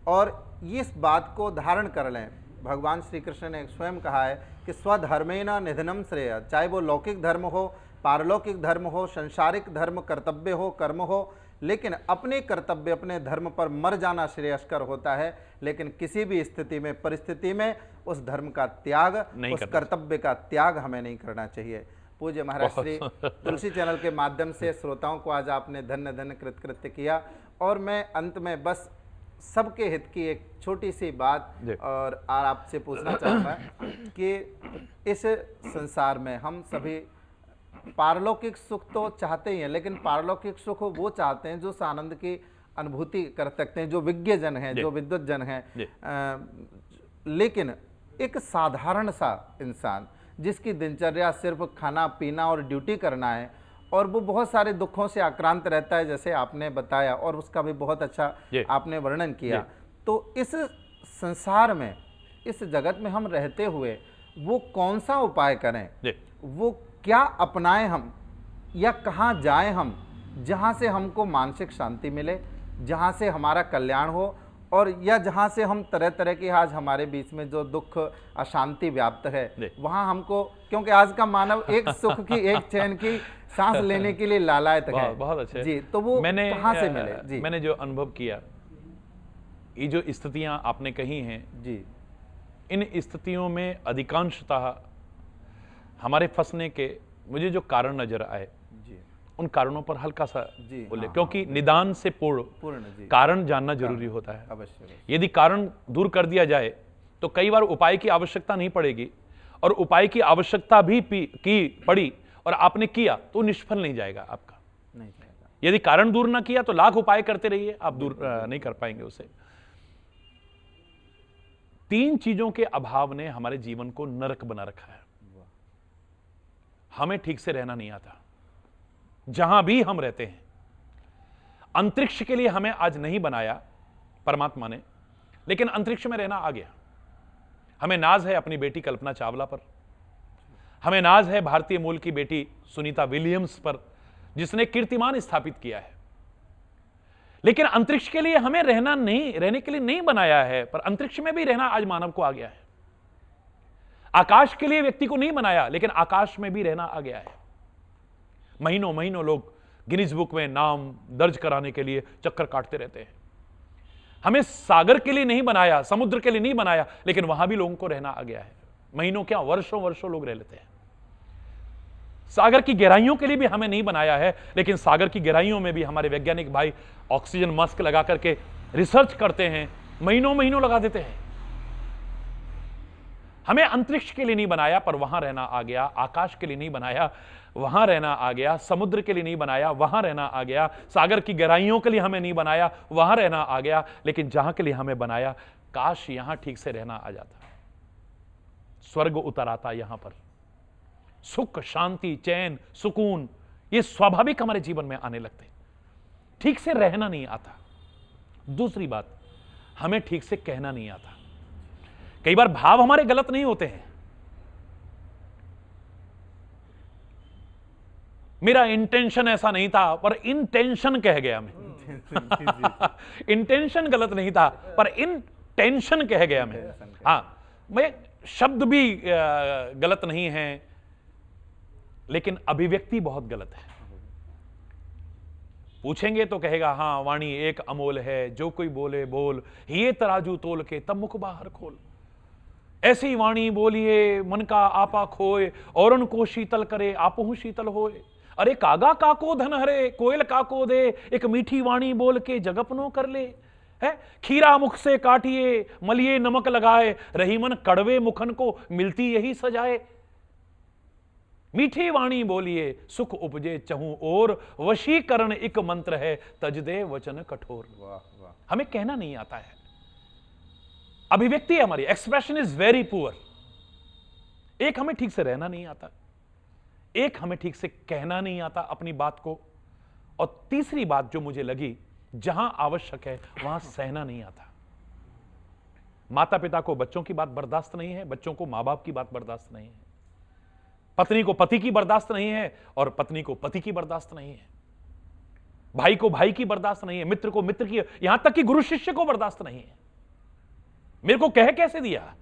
और इस बात को धारण कर लें। भगवान श्री कृष्ण ने स्वयं कहा है कि स्वधर्मेन निधनम श्रेय, चाहे वो लौकिक धर्म हो, पारलौकिक धर्म हो, संसारिक धर्म, कर्तव्य हो, कर्म हो, लेकिन अपने कर्तव्य अपने धर्म पर मर जाना श्रेयस्कर होता है। लेकिन किसी भी स्थिति में, परिस्थिति में उस धर्म का त्याग, उस कर्तव्य का त्याग हमें नहीं करना चाहिए। पूज्य महाराज श्री, तुलसी चैनल के माध्यम से श्रोताओं को आज आपने धन्य धन्य कृतकृत्य किया और मैं अंत में बस सबके हित की एक छोटी सी बात और आपसे पूछना चाहूँगा कि इस संसार में हम सभी पारलौकिक सुख तो चाहते ही हैं, लेकिन पारलौकिक सुख वो चाहते हैं जो उस आनंद की अनुभूति कर सकते हैं, जो विज्ञ जन हैं, जो विद्वत जन हैं। लेकिन एक साधारण सा इंसान जिसकी दिनचर्या सिर्फ खाना पीना और ड्यूटी करना है और वो बहुत सारे दुखों से आक्रांत रहता है, जैसे आपने बताया और उसका भी बहुत अच्छा आपने वर्णन किया, तो इस संसार में, इस जगत में हम रहते हुए वो कौन सा उपाय करें, वो क्या अपनाएं हम, या कहाँ जाएं हम जहाँ से हमको मानसिक शांति मिले, जहाँ से हमारा कल्याण हो, और या जहाँ से हम तरह तरह की आज हमारे बीच में जो दुख अशांति व्याप्त है वहाँ हमको, क्योंकि आज का मानव एक सुख की, एक चैन की सांस लेने के लिए लालायत है। बहुत अच्छे जी, तो वो कहाँ से मिले? जी, मैंने जो अनुभव किया, ये जो स्थितियां आपने कही हैं जी, इन स्थितियों में अधिकांशतः हमारे फंसने के मुझे जो कारण नजर आए जी, उन कारणों पर हल्का सा बोले, क्योंकि निदान से पूर्ण कारण जानना जरूरी होता है। अवश्य। यदि कारण दूर कर दिया जाए तो कई बार उपाय की आवश्यकता नहीं पड़ेगी, और उपाय की आवश्यकता भी की पड़ी और आपने किया तो निष्फल नहीं जाएगा आपका। नहीं जाएगा। यदि कारण दूर ना किया तो लाख उपाय करते रहिए, आप दूर नहीं कर पाएंगे उसे। 3 चीजों के अभाव ने हमारे जीवन को नरक बना रखा है। हमें ठीक से रहना नहीं आता जहां भी हम रहते हैं। अंतरिक्ष के लिए हमें आज नहीं बनाया परमात्मा ने, लेकिन अंतरिक्ष में रहना आ गया। हमें नाज है अपनी बेटी कल्पना चावला पर, हमें नाज है भारतीय मूल की बेटी सुनीता विलियम्स पर, जिसने कीर्तिमान स्थापित किया है। लेकिन अंतरिक्ष के लिए हमें रहने के लिए नहीं बनाया है, पर अंतरिक्ष में भी रहना आज मानव को आ गया है। आकाश के लिए व्यक्ति को नहीं बनाया, लेकिन आकाश में भी रहना आ गया है। महीनों महीनों लोग गिनीज बुक में नाम दर्ज कराने के लिए चक्कर काटते रहते हैं। हमें सागर के लिए नहीं बनाया, समुद्र के लिए नहीं बनाया, लेकिन वहां भी लोगों को रहना आ गया है। महीनों क्या वर्षों वर्षों लोग रह लेते हैं। सागर की गहराइयों के लिए भी हमें नहीं बनाया है, लेकिन सागर की गहराइयों में भी हमारे वैज्ञानिक भाई ऑक्सीजन मास्क लगा करके रिसर्च करते हैं, महीनों महीनों लगा देते हैं। हमें अंतरिक्ष के लिए नहीं बनाया, पर वहां रहना आ गया। आकाश के लिए नहीं बनाया, वहां रहना आ गया। समुद्र के लिए नहीं बनाया, वहां रहना आ गया। सागर की गहराइयों के लिए हमें नहीं बनाया, वहां रहना आ गया। लेकिन जहां के लिए हमें बनाया, काश यहां ठीक से रहना आ जाता, स्वर्ग उतर आता। यहां पर सुख, शांति, चैन, सुकून ये स्वाभाविक हमारे जीवन में आने लगते। ठीक से रहना नहीं आता। दूसरी बात, हमें ठीक से कहना नहीं आता। कई बार भाव हमारे गलत नहीं होते हैं। मेरा इंटेंशन ऐसा नहीं था, पर इंटेंशन कह गया मैं। इंटेंशन गलत नहीं था, पर इंटेंशन कह गया मैं। हां, मैं शब्द भी गलत नहीं है, लेकिन अभिव्यक्ति बहुत गलत है। पूछेंगे तो कहेगा हां वाणी एक अमोल है, जो कोई बोले बोल, ये तराजू तोल के तब मुख बाहर खोल। ऐसी वाणी बोलिए मन का आपा खोए, और उनको शीतल करे आपहु शीतल होए। अरे कागा काको धन हरे, कोयल काको दे, एक मीठी वाणी बोल के जगपनो कर ले। है खीरा मुख से काटिए, मलिए नमक लगाए, रही मन कड़वे मुखन को मिलती यही सजाए। मीठी वाणी बोलिए सुख उपजे चहूं और, वशीकरण एक मंत्र है तज दे वचन कठोर। वाह। हमें कहना नहीं आता है। अभिव्यक्ति हमारी एक्सप्रेशन इज वेरी पुअर। एक हमें ठीक से रहना नहीं आता, एक हमें ठीक से कहना नहीं आता अपनी बात को, और तीसरी बात जो मुझे लगी, जहां आवश्यक है वहां सहना नहीं आता। माता पिता को बच्चों की बात बर्दाश्त नहीं है, बच्चों को मां बाप की बात बर्दाश्त नहीं है। पत्नी को पति की बर्दाश्त नहीं है, और पत्नी को पति की बर्दाश्त नहीं है। भाई को भाई की बर्दाश्त नहीं है, मित्र को मित्र की, यहां तक कि गुरु शिष्य को बर्दाश्त नहीं है। मेरे को कह कैसे दिया?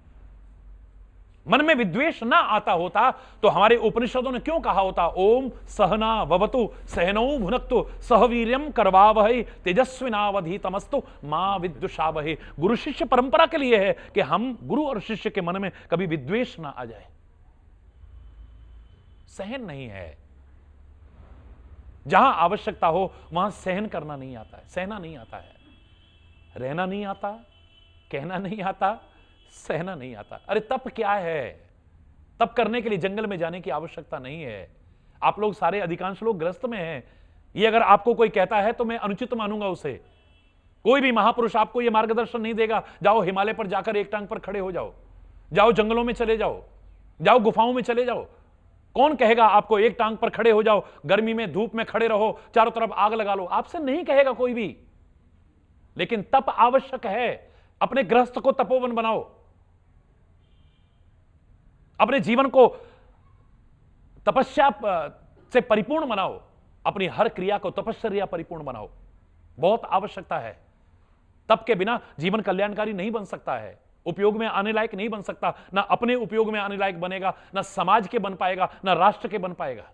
मन में विद्वेष ना आता होता तो हमारे उपनिषदों ने क्यों कहा होता, ओम सहना ववतु सहनौ भुनक्तु सहवीर्यम करवावहै तेजस्विनावधीतमस्तु मां विद्युषावहै। गुरु शिष्य परंपरा के लिए है कि हम गुरु और शिष्य के मन में कभी विद्वेष ना आ जाए। सहन नहीं है। जहां आवश्यकता हो वहां सहन करना नहीं आता है, सहना नहीं आता है। रहना नहीं आता, कहना नहीं आता, सहना नहीं आता। अरे तप क्या है? तप करने के लिए जंगल में जाने की आवश्यकता नहीं है। आप लोग सारे अधिकांश लोग ग्रस्त में हैं। ये अगर आपको कोई कहता है तो मैं अनुचित मानूंगा उसे। कोई भी महापुरुष आपको यह मार्गदर्शन नहीं देगा, जाओ हिमालय पर जाकर एक टांग पर खड़े हो जाओ, जाओ जंगलों में चले जाओ, जाओ गुफाओं में चले जाओ। कौन कहेगा आपको एक टांग पर खड़े हो जाओ, गर्मी में धूप में खड़े रहो, चारों तरफ आग लगा लो? आपसे नहीं कहेगा कोई भी। लेकिन तप आवश्यक है। अपने गृहस्थ को तपोवन बनाओ, अपने जीवन को तपस्या से परिपूर्ण बनाओ, अपनी हर क्रिया को तपश्चर्या परिपूर्ण बनाओ। बहुत आवश्यकता है। तप के बिना जीवन कल्याणकारी नहीं बन सकता है, उपयोग में आने लायक नहीं बन सकता। ना अपने उपयोग में आने लायक बनेगा, ना समाज के बन पाएगा, ना राष्ट्र के बन पाएगा।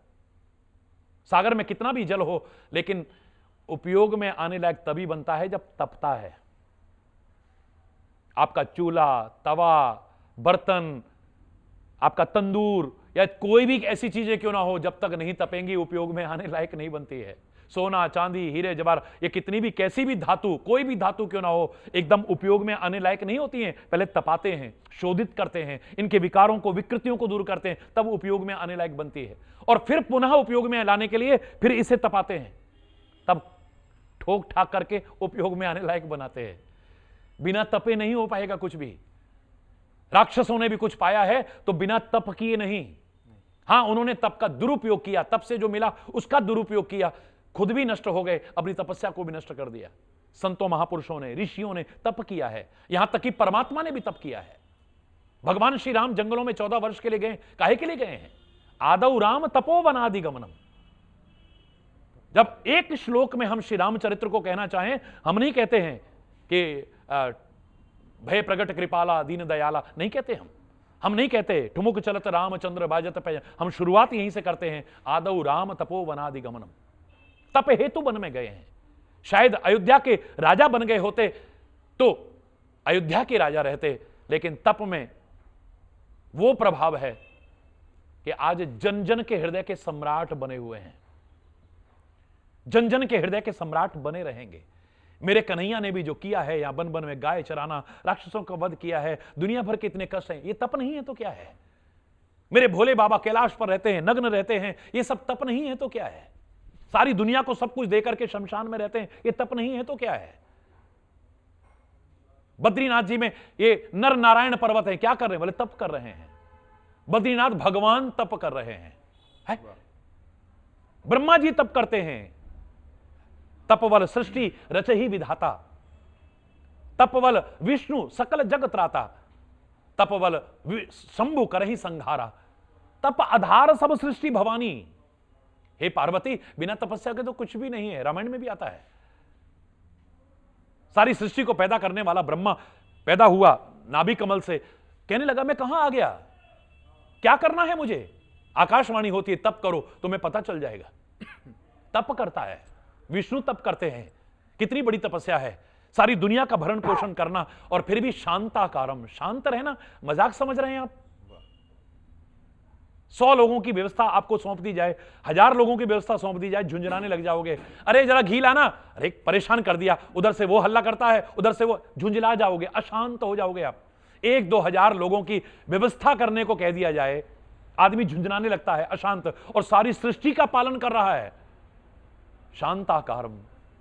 सागर में कितना भी जल हो, लेकिन उपयोग में आने लायक तभी बनता है जब तपता है। आपका चूल्हा, तवा, बर्तन, आपका तंदूर या कोई भी ऐसी चीजें क्यों ना हो, जब तक नहीं तपेंगी उपयोग में आने लायक नहीं बनती है। सोना, चांदी, हीरे जवाहर, ये कितनी भी कैसी भी धातु, कोई भी धातु क्यों ना हो, एकदम उपयोग में आने लायक नहीं होती हैं। पहले तपाते हैं, शोधित करते हैं, इनके विकारों को, विकृतियों को दूर करते हैं, तब उपयोग में आने लायक बनती है। और फिर पुनः उपयोग में लाने के लिए फिर इसे तपाते हैं। तब ठोक ठाक करके उपयोग में आने लायक बनाते हैं। बिना तपे नहीं हो पाएगा कुछ भी। राक्षसों ने भी कुछ पाया है तो बिना तप किए नहीं। हां, उन्होंने तप का दुरुपयोग किया, तप से जो मिला उसका दुरुपयोग किया, खुद भी नष्ट हो गए, अपनी तपस्या को भी नष्ट कर दिया। संतों महापुरुषों ने, ऋषियों ने तप किया है, यहां तक कि परमात्मा ने भी तप किया है। भगवान श्री राम जंगलों में 14 वर्ष के लिए गए, काहे के लिए गए हैं? आदौ राम तपोवनादि गमनम। जब एक श्लोक में हम श्री रामचरित्र को कहना चाहें, हम नहीं कहते हैं कि भय प्रगट कृपाला दीन दयाला, नहीं कहते हम नहीं कहते ठुमुक चलत रामचंद्र बाजत पे। हम शुरुआत यहीं से करते हैं, आदौ राम तपोवनादि गमनम। तप हेतु वन में गए हैं। शायद अयोध्या के राजा बन गए होते तो अयोध्या के राजा रहते, लेकिन तप में वो प्रभाव है कि आज जन जन के हृदय के सम्राट बने हुए हैं, जन जन के हृदय के सम्राट बने रहेंगे। मेरे कन्हैया ने भी जो किया है, यहां बन बन में गाय चराना, राक्षसों का वध किया है, दुनिया भर के इतने कष्ट हैं, ये तप नहीं है तो क्या है? मेरे भोले बाबा कैलाश पर रहते हैं, नग्न रहते हैं, ये सब तप नहीं है तो क्या है? सारी दुनिया को सब कुछ देकर के शमशान में रहते हैं, ये तप नहीं है तो क्या है? बद्रीनाथ जी में ये नर नारायण पर्वत है, क्या कर रहे हैं? बोले तप कर रहे हैं। बद्रीनाथ भगवान तप कर रहे हैं, है? ब्रह्मा जी तप करते हैं। तपवल सृष्टि रचहि विधाता, तपवल विष्णु सकल जग त्राता, तपवल शंभु करहि संघारा, तप आधार सब सृष्टि भवानी। हे पार्वती, बिना तपस्या के तो कुछ भी नहीं है। रामायण में भी आता है। सारी सृष्टि को पैदा करने वाला ब्रह्मा पैदा हुआ नाभि कमल से, कहने लगा मैं कहां आ गया, क्या करना है मुझे? आकाशवाणी होती है तप करो, तुम्हें पता चल जाएगा। तप करता है, विष्णु तप करते हैं। कितनी बड़ी तपस्या है, सारी दुनिया का भरण पोषण करना और फिर भी शांताकारम, शांत रहना। मजाक समझ रहे हैं आप? 100 लोगों की व्यवस्था आपको सौंप दी जाए, 1000 लोगों की व्यवस्था सौंप दी जाए, झुंझुनाने लग जाओगे। अरे जरा घी लाना, अरे परेशान कर दिया, उधर से वो हल्ला करता है, उधर से वो, झुंझला जाओगे, अशांत हो जाओगे आप। 1-2 हजार लोगों की व्यवस्था करने को कह दिया जाए, आदमी झुंझुनाने लगता है, अशांत, और सारी सृष्टि का पालन कर रहा है। शांताकारम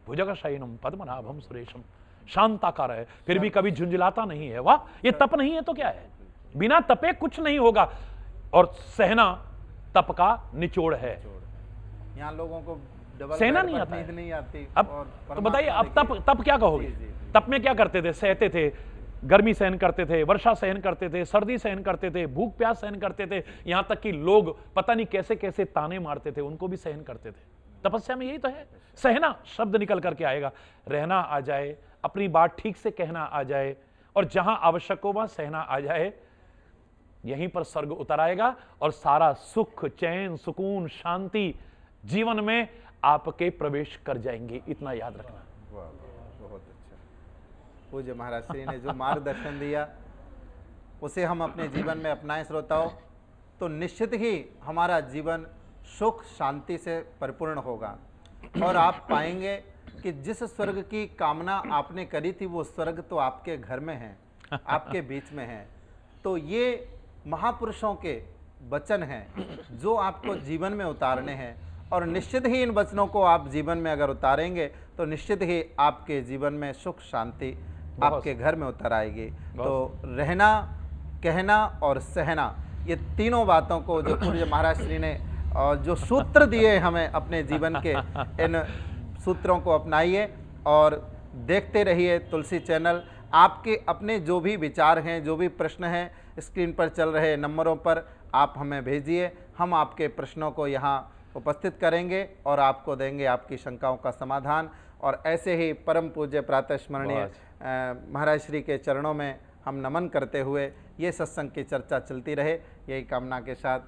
भुजगशयनम पद्मनाभम सुरेशम, शांताकार है, फिर भी कभी झुंझलाता नहीं है। वाह, ये तप नहीं है तो क्या है? बिना तपे कुछ नहीं होगा। और सहना तप का निचोड़ है। यहाँ लोगों को डबल सहना नहीं आता है। नहीं आती। अब तो बताइए, अब तप क्या कहोगे? तप में क्या करते थे? सहते थे, गर्मी सहन करते थे, वर्षा सहन करते थे, सर्दी सहन करते थे, भूख प्यास सहन करते थे, यहां तक कि लोग पता नहीं कैसे कैसे ताने मारते थे, उनको भी सहन करते थे। तपस्या में यही तो है, सहना शब्द निकल करके आएगा। रहना आ जाए, अपनी बात ठीक से कहना आ जाए, और जहां आवश्यक हो वहां सहना आ जाए, यहीं पर स्वर्ग उतर आएगा और सारा सुख, चैन, सुकून, शांति जीवन में आपके प्रवेश कर जाएंगे। इतना याद रखना। वाह, बहुत अच्छा। पूज्य महाराज श्री ने जो मार्गदर्शन दिया उसे हम अपने जीवन में अपनाएं श्रोताओं, तो निश्चित ही हमारा जीवन सुख शांति से परिपूर्ण होगा। और आप पाएंगे कि जिस स्वर्ग की कामना आपने करी थी वो स्वर्ग तो आपके घर में है, आपके बीच में है। तो ये महापुरुषों के वचन हैं जो आपको जीवन में उतारने हैं, और निश्चित ही इन वचनों को आप जीवन में अगर उतारेंगे तो निश्चित ही आपके जीवन में सुख शांति आपके घर में उतर आएगी। तो रहना, कहना और सहना, ये तीनों बातों को जो पूज्य महाराज श्री ने और जो सूत्र दिए हमें अपने जीवन के, इन सूत्रों को अपनाइए और देखते रहिए तुलसी चैनल। आपके अपने जो भी विचार हैं, जो भी प्रश्न हैं, स्क्रीन पर चल रहे नंबरों पर आप हमें भेजिए। हम आपके प्रश्नों को यहाँ उपस्थित करेंगे और आपको देंगे आपकी शंकाओं का समाधान। और ऐसे ही परम पूज्य प्रातः स्मरणीय महाराज श्री के चरणों में हम नमन करते हुए ये सत्संग की चर्चा चलती रहे, यही कामना के साथ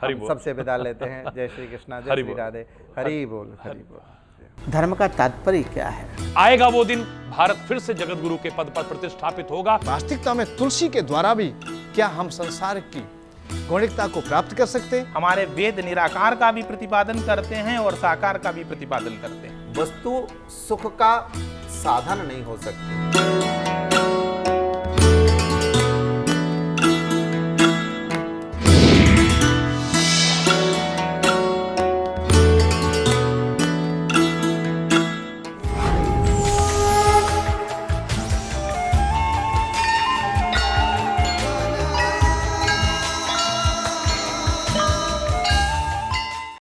हम सबसे विदा लेते हैं। जय श्री कृष्णा, जय श्री राधे, हरि बोल, हरि बोल। धर्म का तात्पर्य क्या है? आएगा वो दिन, भारत फिर से जगत गुरु के पद पर प्रतिष्ठापित होगा। वास्तविकता में तुलसी के द्वारा भी क्या हम संसार की गौणिकता को प्राप्त कर सकते हैं? हमारे वेद निराकार का भी प्रतिपादन करते हैं और साकार का भी प्रतिपादन करते हैं। वस्तु सुख का साधन नहीं हो सकती।